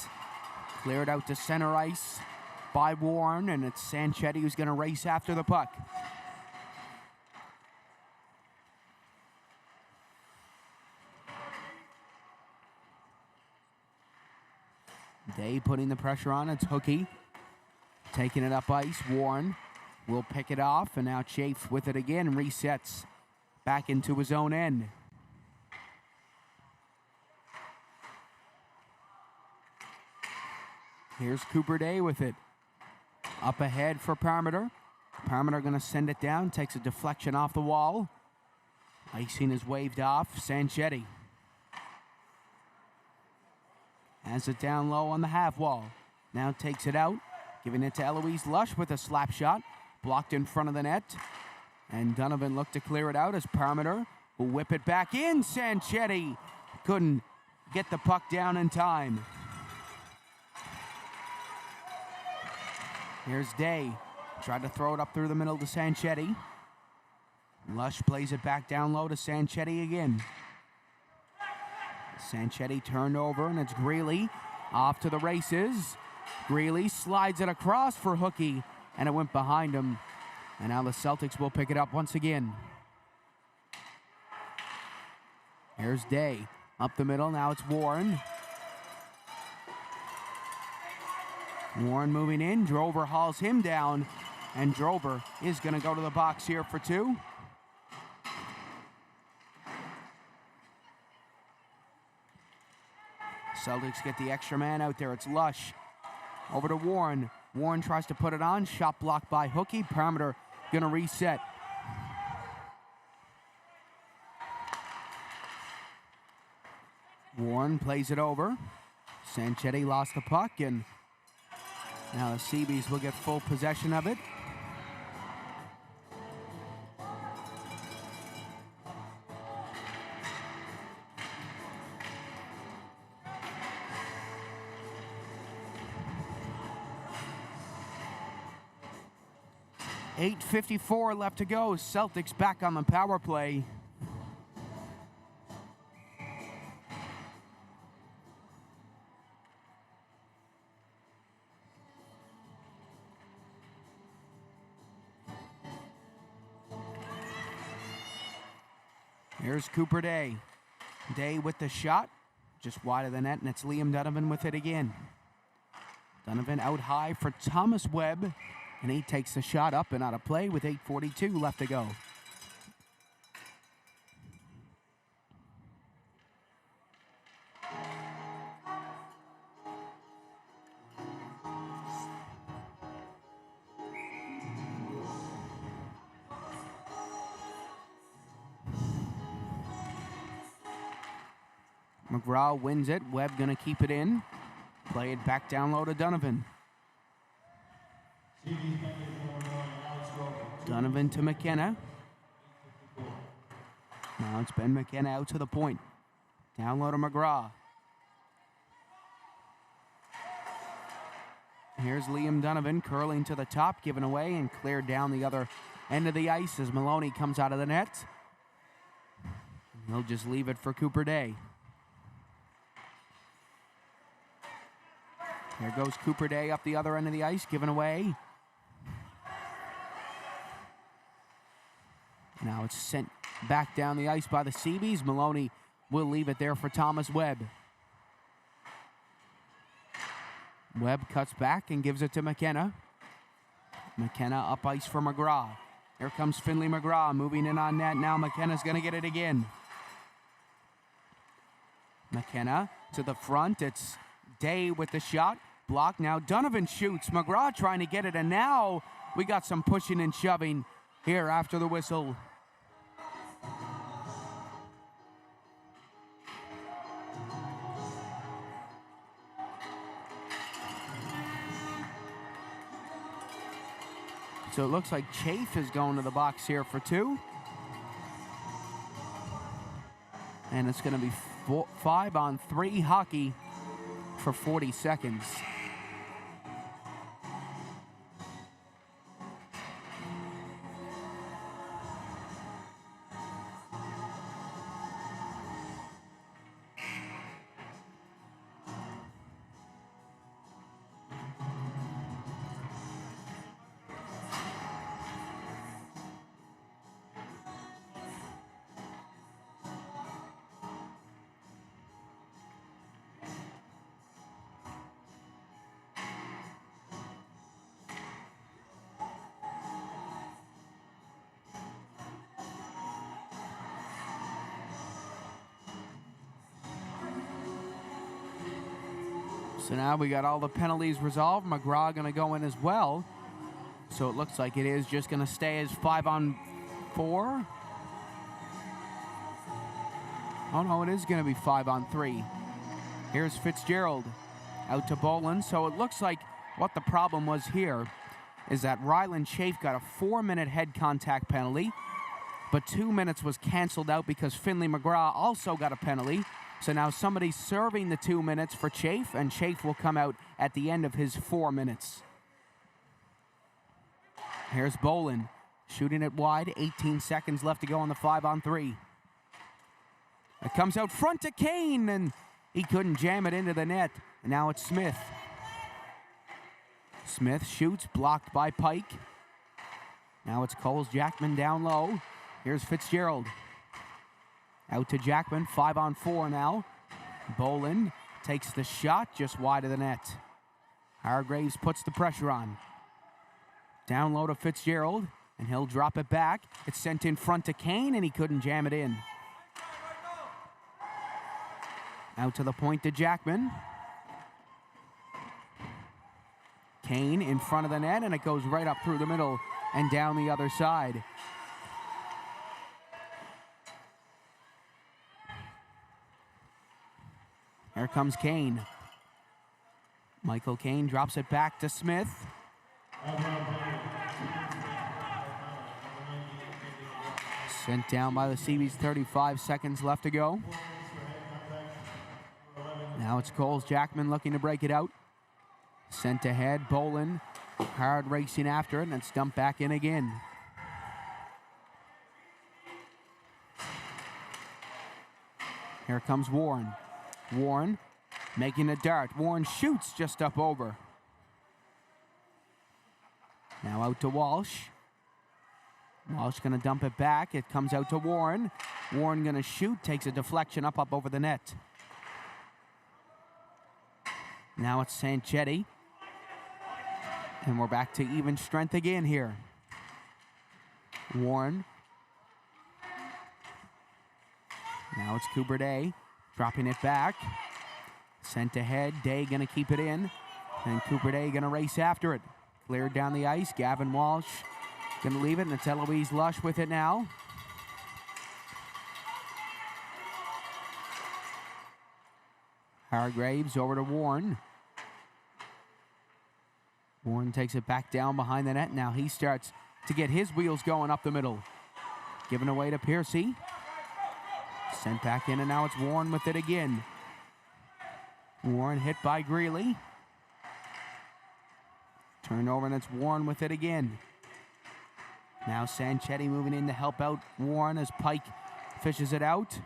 Cleared out to center ice by Warren, and it's Sanchetti who's going to race after the puck. Day putting the pressure on. It's Hookie taking it up ice. Warren will pick it off, and now Chafe with it again, resets back into his own end. Here's Cooper Day with it. Up ahead for Parmenter. Parmenter going to send it down, takes a deflection off the wall. Icing is waved off. Sanchetti has it down low on the half wall. Now takes it out, giving it to Eloise Lush with a slap shot. Blocked in front of the net. And Donovan looked to clear it out as Parmenter will whip it back in. Sanchetti couldn't get the puck down in time. Here's Day. Tried to throw it up through the middle to Sanchetti. Lush plays it back down low to Sanchetti again. Sanchetti turned over, and it's Greeley off to the races. Greeley slides it across for Hookie, and it went behind him. And now the Celtics will pick it up once again. Here's Day. Up the middle. Now it's Warren. Warren moving in. Drover hauls him down. And Drover is going to go to the box here for two. Celtics get the extra man out there. It's Lush. Over to Warren. Warren tries to put it on. Shot blocked by Hookie. Parmenter going to reset. Warren plays it over. Sanchetti lost the puck, and now the Seabees will get full possession of it. .8:54 left to go. Celtics back on the power play. Here's Cooper Day. Day with the shot, just wide of the net, and it's Liam Donovan with it again. Donovan out high for Thomas Webb, and he takes the shot up and out of play with 8:42 left to go. McGraw wins it. Webb gonna keep it in. Play it back down low to Donovan. Donovan to McKenna. Now it's Ben McKenna out to the point. Down low to McGraw. Here's Liam Donovan curling to the top, given away and cleared down the other end of the ice as Maloney comes out of the net. He'll just leave it for Cooper Day. Here goes Cooper Day up the other end of the ice, given away. Now it's sent back down the ice by the Seabees. Maloney will leave it there for Thomas Webb. Webb cuts back and gives it to McKenna. McKenna up ice for McGraw. Here comes Finley McGraw moving in on net. Now McKenna's going to get it again. McKenna to the front. It's Day with the shot. Block now. Donovan shoots. McGraw trying to get it, and now we got some pushing and shoving here after the whistle. So it looks like Chafe is going to the box here for two. And it's going to be 5-on-3 hockey for 40 seconds. So now we got all the penalties resolved. McGraw going to go in as well. So it looks like it is just going to stay as 5-on-4. Oh, no, it is going to be 5-on-3. Here's Fitzgerald out to Boland. So it looks like what the problem was here is that Ryland Chafe got a 4-minute head contact penalty, but 2 minutes was canceled out because Finley McGraw also got a penalty. So now somebody's serving the 2 minutes for Chafe, and Chafe will come out at the end of his 4 minutes. Here's Boland shooting it wide. 18 seconds left to go on the 5-on-3. It comes out front to Kane, and he couldn't jam it into the net. And now it's Smith. Smith shoots, blocked by Pike. Now it's Coles Jackman down low. Here's Fitzgerald. Out to Jackman, 5-on-4 now. Boland takes the shot just wide of the net. Hargraves puts the pressure on. Down low to Fitzgerald, and he'll drop it back. It's sent in front to Kane, and he couldn't jam it in. Out to the point to Jackman. Kane in front of the net, and it goes right up through the middle and down the other side. Here comes Kane. Michael Kane drops it back to Smith. Sent down by the Seabees, 35 seconds left to go. Now it's Coles Jackman looking to break it out. Sent ahead, Bolin hard racing after it, and it's dumped back in again. Here comes Warren. Warren making a dart. Warren shoots just up over. Now out to Walsh. Walsh going to dump it back. It comes out to Warren. Warren going to shoot. Takes a deflection up over the net. Now it's Sanchetti. And we're back to even strength again here. Warren. Now it's Cooper Day. Dropping it back. Sent ahead. Day going to keep it in. And Cooper Day going to race after it. Cleared down the ice. Gavin Walsh going to leave it. And it's Eloise Lush with it now. Hargraves over to Warren. Warren takes it back down behind the net. Now he starts to get his wheels going up the middle. Given away to Piercy. Sent back in, and now it's Warren with it again. Warren hit by Greeley. Turnover, and it's Warren with it again. Now Sanchetti moving in to help out Warren as Pike fishes it out.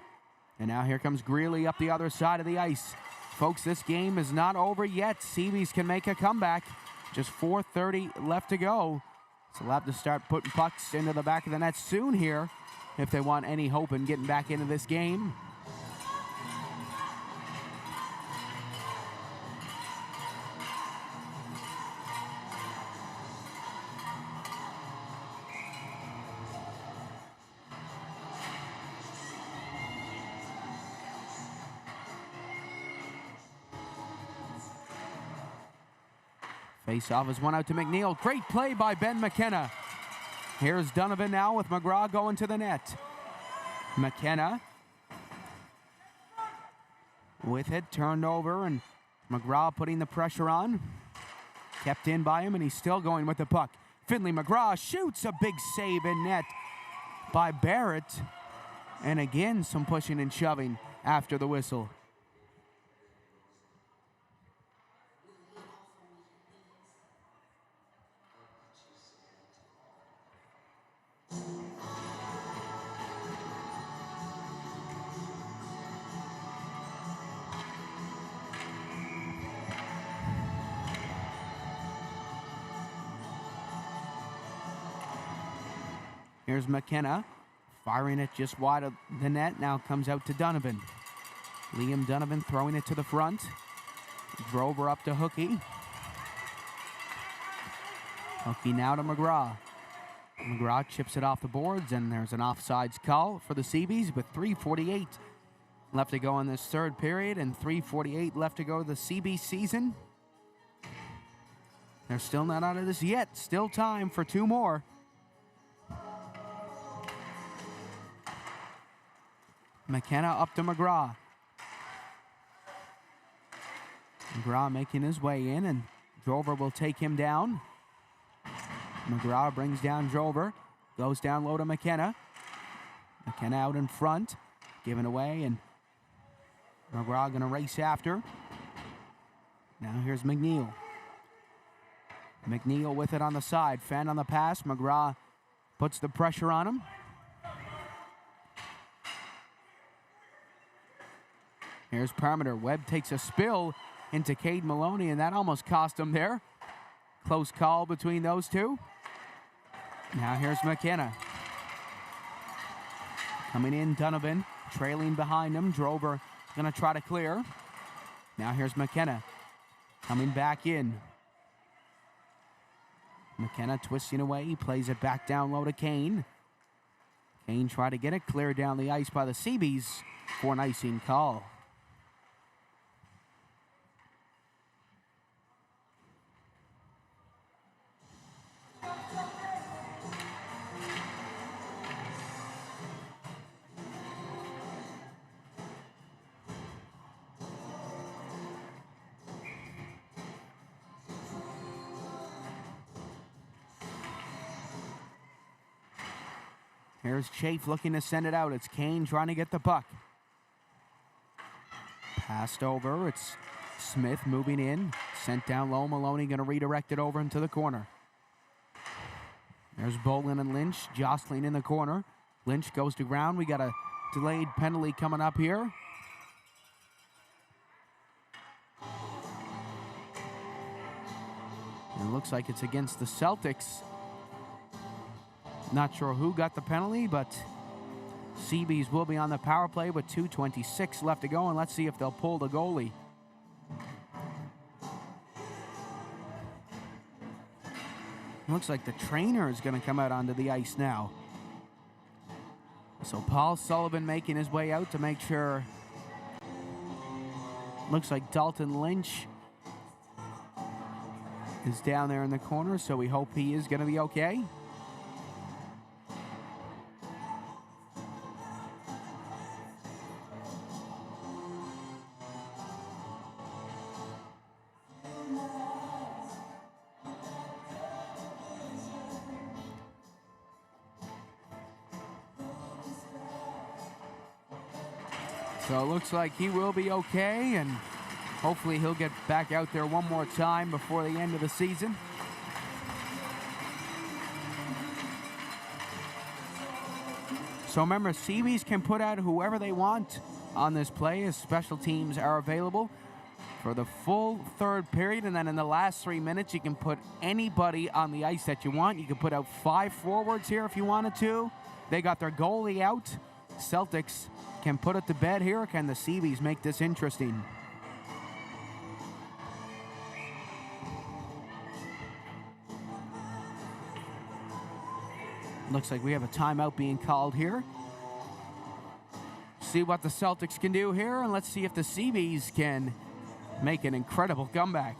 And now here comes Greeley up the other side of the ice. Folks, this game is not over yet. Seabees can make a comeback. Just 4:30 left to go. So they'll have to start putting pucks into the back of the net soon here if they want any hope in getting back into this game. Face-off is one out to McNeil. Great play by Ben McKenna. Here's Donovan now with McGraw going to the net. McKenna with it, turned over, and McGraw putting the pressure on. Kept in by him, and he's still going with the puck. Finley McGraw shoots a big save in net by Barrett. And again, some pushing and shoving after the whistle. Here's McKenna, firing it just wide of the net. Now comes out to Donovan. Liam Donovan throwing it to the front. Drover up to Hookie. Hookie now to McGraw. McGraw chips it off the boards, and there's an offsides call for the Seabees with 3:48 left to go in this third period and 3:48 left to go the Seabees season. They're still not out of this yet. Still time for two more. McKenna up to McGraw. McGraw making his way in, and Drover will take him down. McGraw brings down Drover. Goes down low to McKenna. McKenna out in front. Given away, and McGraw going to race after. Now here's McNeil. McNeil with it on the side. Fenn on the pass. McGraw puts the pressure on him. Here's Parmenter. Webb takes a spill into Cade Maloney, and that almost cost him there. Close call between those two. Now here's McKenna. Coming in, Donovan. Trailing behind him. Drover going to try to clear. Now here's McKenna. Coming back in. McKenna twisting away. He plays it back down low to Kane. Kane tried to get it cleared down the ice by the Seabees for an icing call. Here's Chafe looking to send it out. It's Kane trying to get the puck. Passed over. It's Smith moving in. Sent down low. Maloney going to redirect it over into the corner. There's Bolin and Lynch jostling in the corner. Lynch goes to ground. We got a delayed penalty coming up here. It looks like it's against the Celtics. Not sure who got the penalty, but Seabees will be on the power play with 2:26 left to go, and let's see if they'll pull the goalie. Looks like the trainer is going to come out onto the ice now. So Paul Sullivan making his way out to make sure. Looks like Dalton Lynch is down there in the corner, so we hope he is going to be okay. So it looks like he will be okay, and hopefully he'll get back out there one more time before the end of the season. So remember, Seabees can put out whoever they want on this play as special teams are available for the full third period, and then in the last 3 minutes you can put anybody on the ice that you want. You can put out 5 forwards here if you wanted to. They got their goalie out. Celtics can put it to bed here. Can the Seabees make this interesting? Looks like we have a timeout being called here. See what the Celtics can do here, and let's see if the Seabees can make an incredible comeback.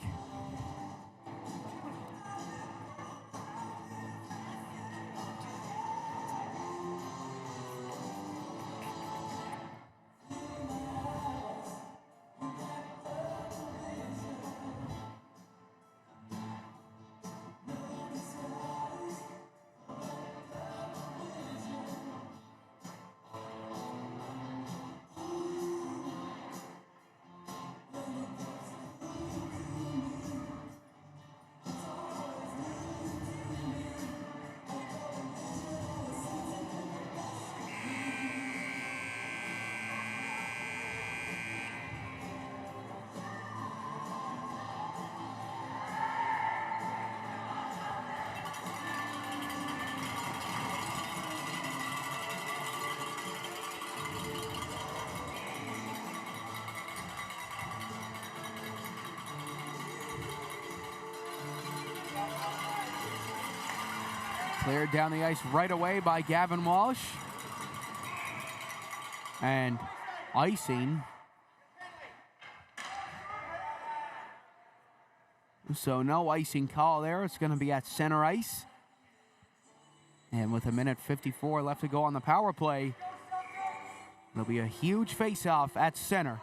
Cleared down the ice right away by Gavin Walsh. And icing. So no icing call there. It's going to be at center ice. And with 1:54 left to go on the power play, there'll be a huge face-off at center.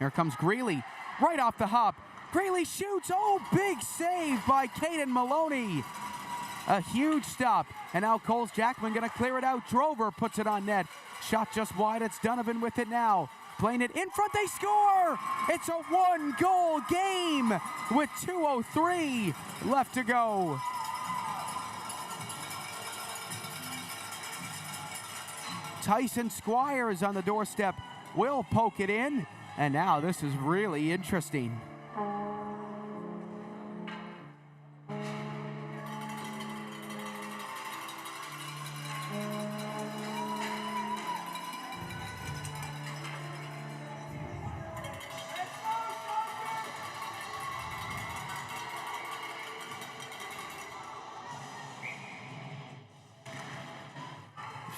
Here comes Greeley, right off the hop. Greeley shoots. Oh, big save by Caden Maloney. A huge stop. And now Coles Jackman going to clear it out. Drover puts it on net. Shot just wide. It's Donovan with it now. Playing it in front. They score. It's a 1-goal game with 2:03 left to go. Tyson Squires on the doorstep will poke it in. And now this is really interesting.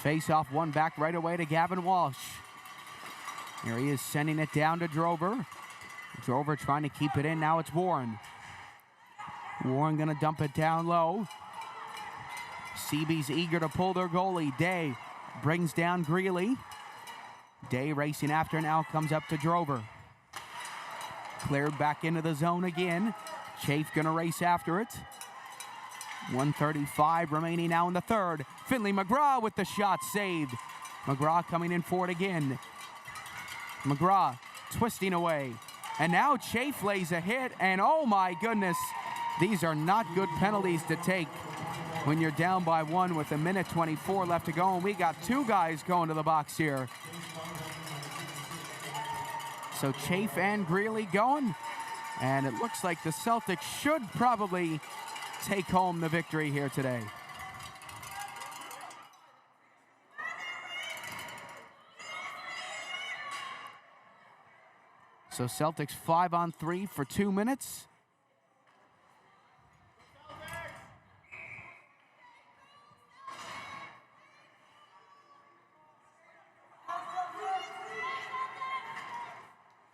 Face off one back right away to Gavin Walsh. Here he is sending it down to Drover. Drover trying to keep it in. Now it's Warren. Warren going to dump it down low. Seabees eager to pull their goalie. Day brings down Greeley. Day racing after now, comes up to Drover. Cleared back into the zone again. Chafe gonna race after it. 1:35 remaining now in the third. Finley McGraw with the shot saved. McGraw coming in for it again. McGraw twisting away. And now Chafe lays a hit, and oh my goodness, these are not good penalties to take when you're down by one with 1:24 left to go, and we got two guys going to the box here. So Chafe and Greeley going, and it looks like the Celtics should probably take home the victory here today. So Celtics 5-on-3 for 2 minutes.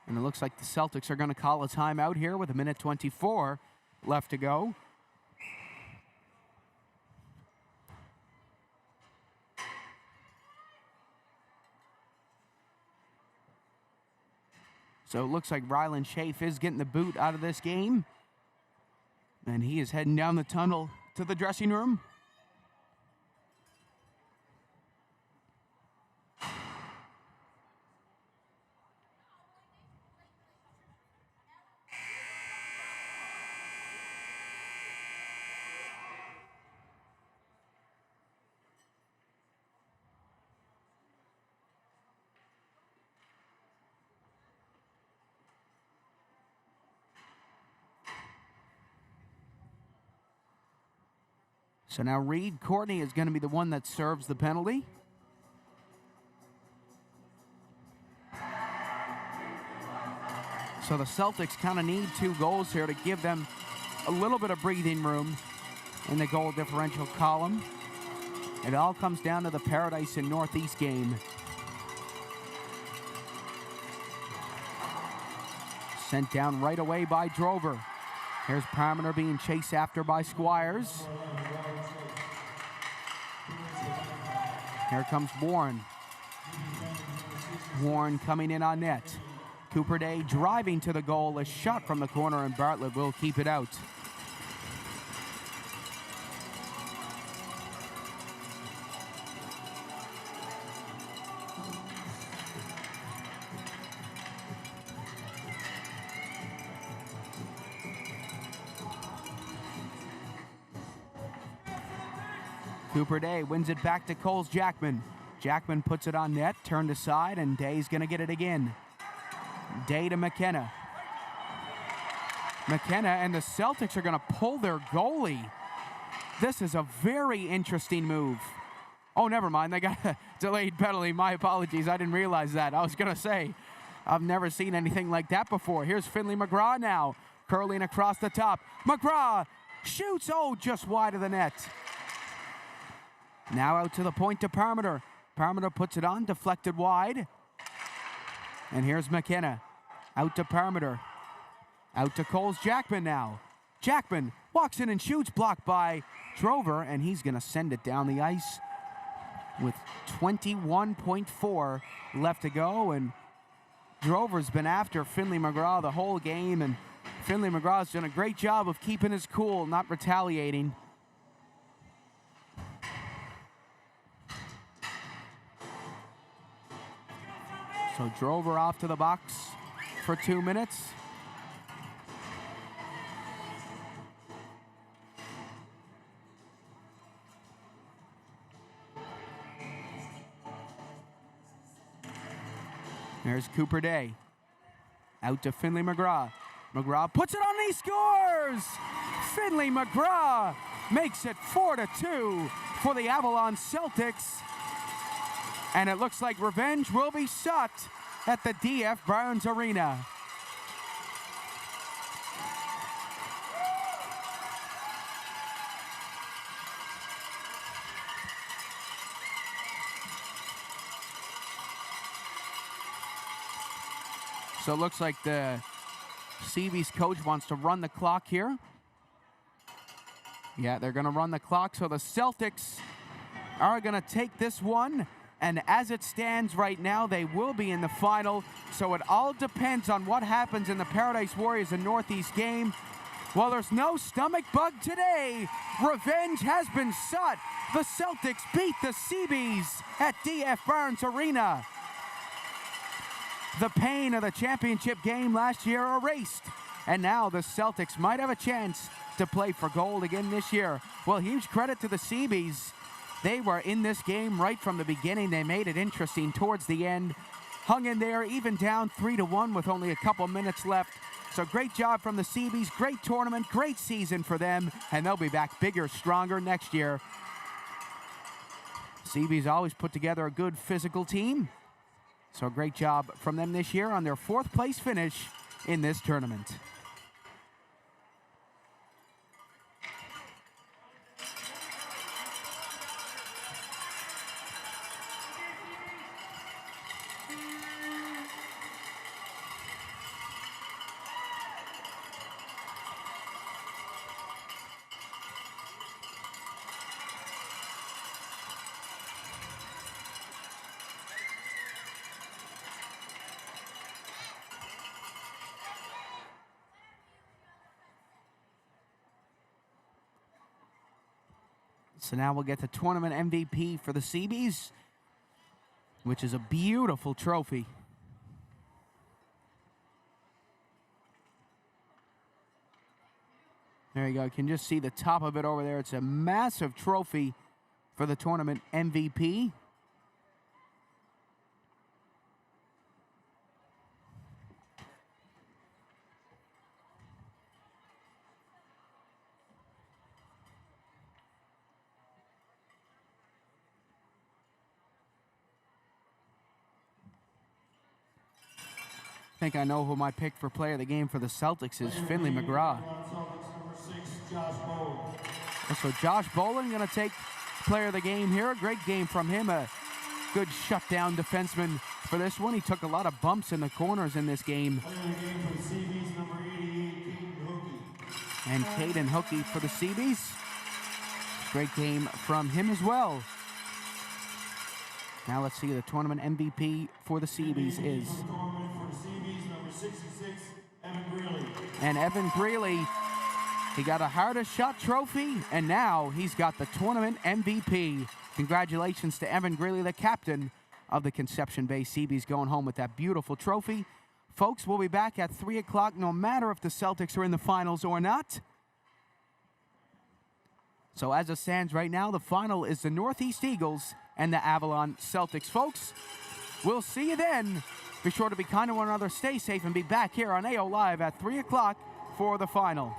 And it looks like the Celtics are going to call a timeout here with 1:24 left to go. So it looks like Rylan Chafe is getting the boot out of this game. And he is heading down the tunnel to the dressing room. So now Reed Courtney is going to be the one that serves the penalty. So the Celtics kind of need 2 goals here to give them a little bit of breathing room in the goal differential column. It all comes down to the Paradise and Northeast game. Sent down right away by Drover. Here's Parmenter being chased after by Squires. Here comes Warren. Warren coming in on net. Cooper Day driving to the goal. A shot from the corner, and Bartlett will keep it out. Cooper Day wins it back to Coles Jackman. Jackman puts it on net, turned aside, and Day's going to get it again. Day to McKenna. McKenna and the Celtics are going to pull their goalie. This is a very interesting move. Oh, never mind. They got a delayed penalty. My apologies. I didn't realize that. I was going to say, I've never seen anything like that before. Here's Finley McGraw now, curling across the top. McGraw shoots, oh, just wide of the net. Now out to the point to Parmenter. Parmenter puts it on, deflected wide. And here's McKenna. Out to Parmenter. Out to Coles Jackman now. Jackman walks in and shoots, blocked by Drover, and he's going to send it down the ice with 21.4 left to go. And Drover's been after Finley McGraw the whole game, and Finley McGraw's done a great job of keeping his cool, not retaliating. So Drover off to the box for 2 minutes. There's Cooper Day. Out to Finley McGraw. McGraw puts it on and he scores! Finley McGraw makes it 4-2 for the Avalon Celtics. And it looks like revenge will be sought at the DF Barnes Arena. So it looks like the Seabees coach wants to run the clock here. Yeah, they're going to run the clock. So the Celtics are going to take this one And as it stands right now, they will be in the final. So it all depends on what happens in the Paradise Warriors and Northeast game. Well, there's no stomach bug today. Revenge has been sought. The Celtics beat the Seabees at DF Barnes Arena. The pain of the championship game last year erased. And now the Celtics might have a chance to play for gold again this year. Well, huge credit to the Seabees. They were in this game right from the beginning. They made it interesting towards the end. Hung in there, even down 3-1 with only a couple minutes left. So great job from the Seabees. Great tournament, great season for them. And they'll be back bigger, stronger next year. Seabees always put together a good physical team. So great job from them this year on their 4th place finish in this tournament. So now we'll get the tournament MVP for the Seabees, which is a beautiful trophy. There you go. You can just see the top of it over there. It's a massive trophy for the tournament MVP. I think I know who my pick for player of the game for the Celtics is. Finley McGraw. So Josh Boland going to take player of the game here. Great game from him. A good shutdown defenseman for this one. He took a lot of bumps in the corners in this game. And Caden Hookey for the Seabees. Great game from him as well. Now let's see who the tournament MVP for the Seabees is. And Evan Greeley, he got a hardest shot trophy, and now he's got the tournament MVP. Congratulations to Evan Greeley, the captain of the Conception Bay Seabees, going home with that beautiful trophy. Folks, we'll be back at 3 o'clock, no matter if the Celtics are in the finals or not. So as it stands right now, the final is the Northeast Eagles and the Avalon Celtics. Folks, we'll see you then. Be sure to be kind to one another, stay safe, and be back here on AO Live at 3 o'clock for the final.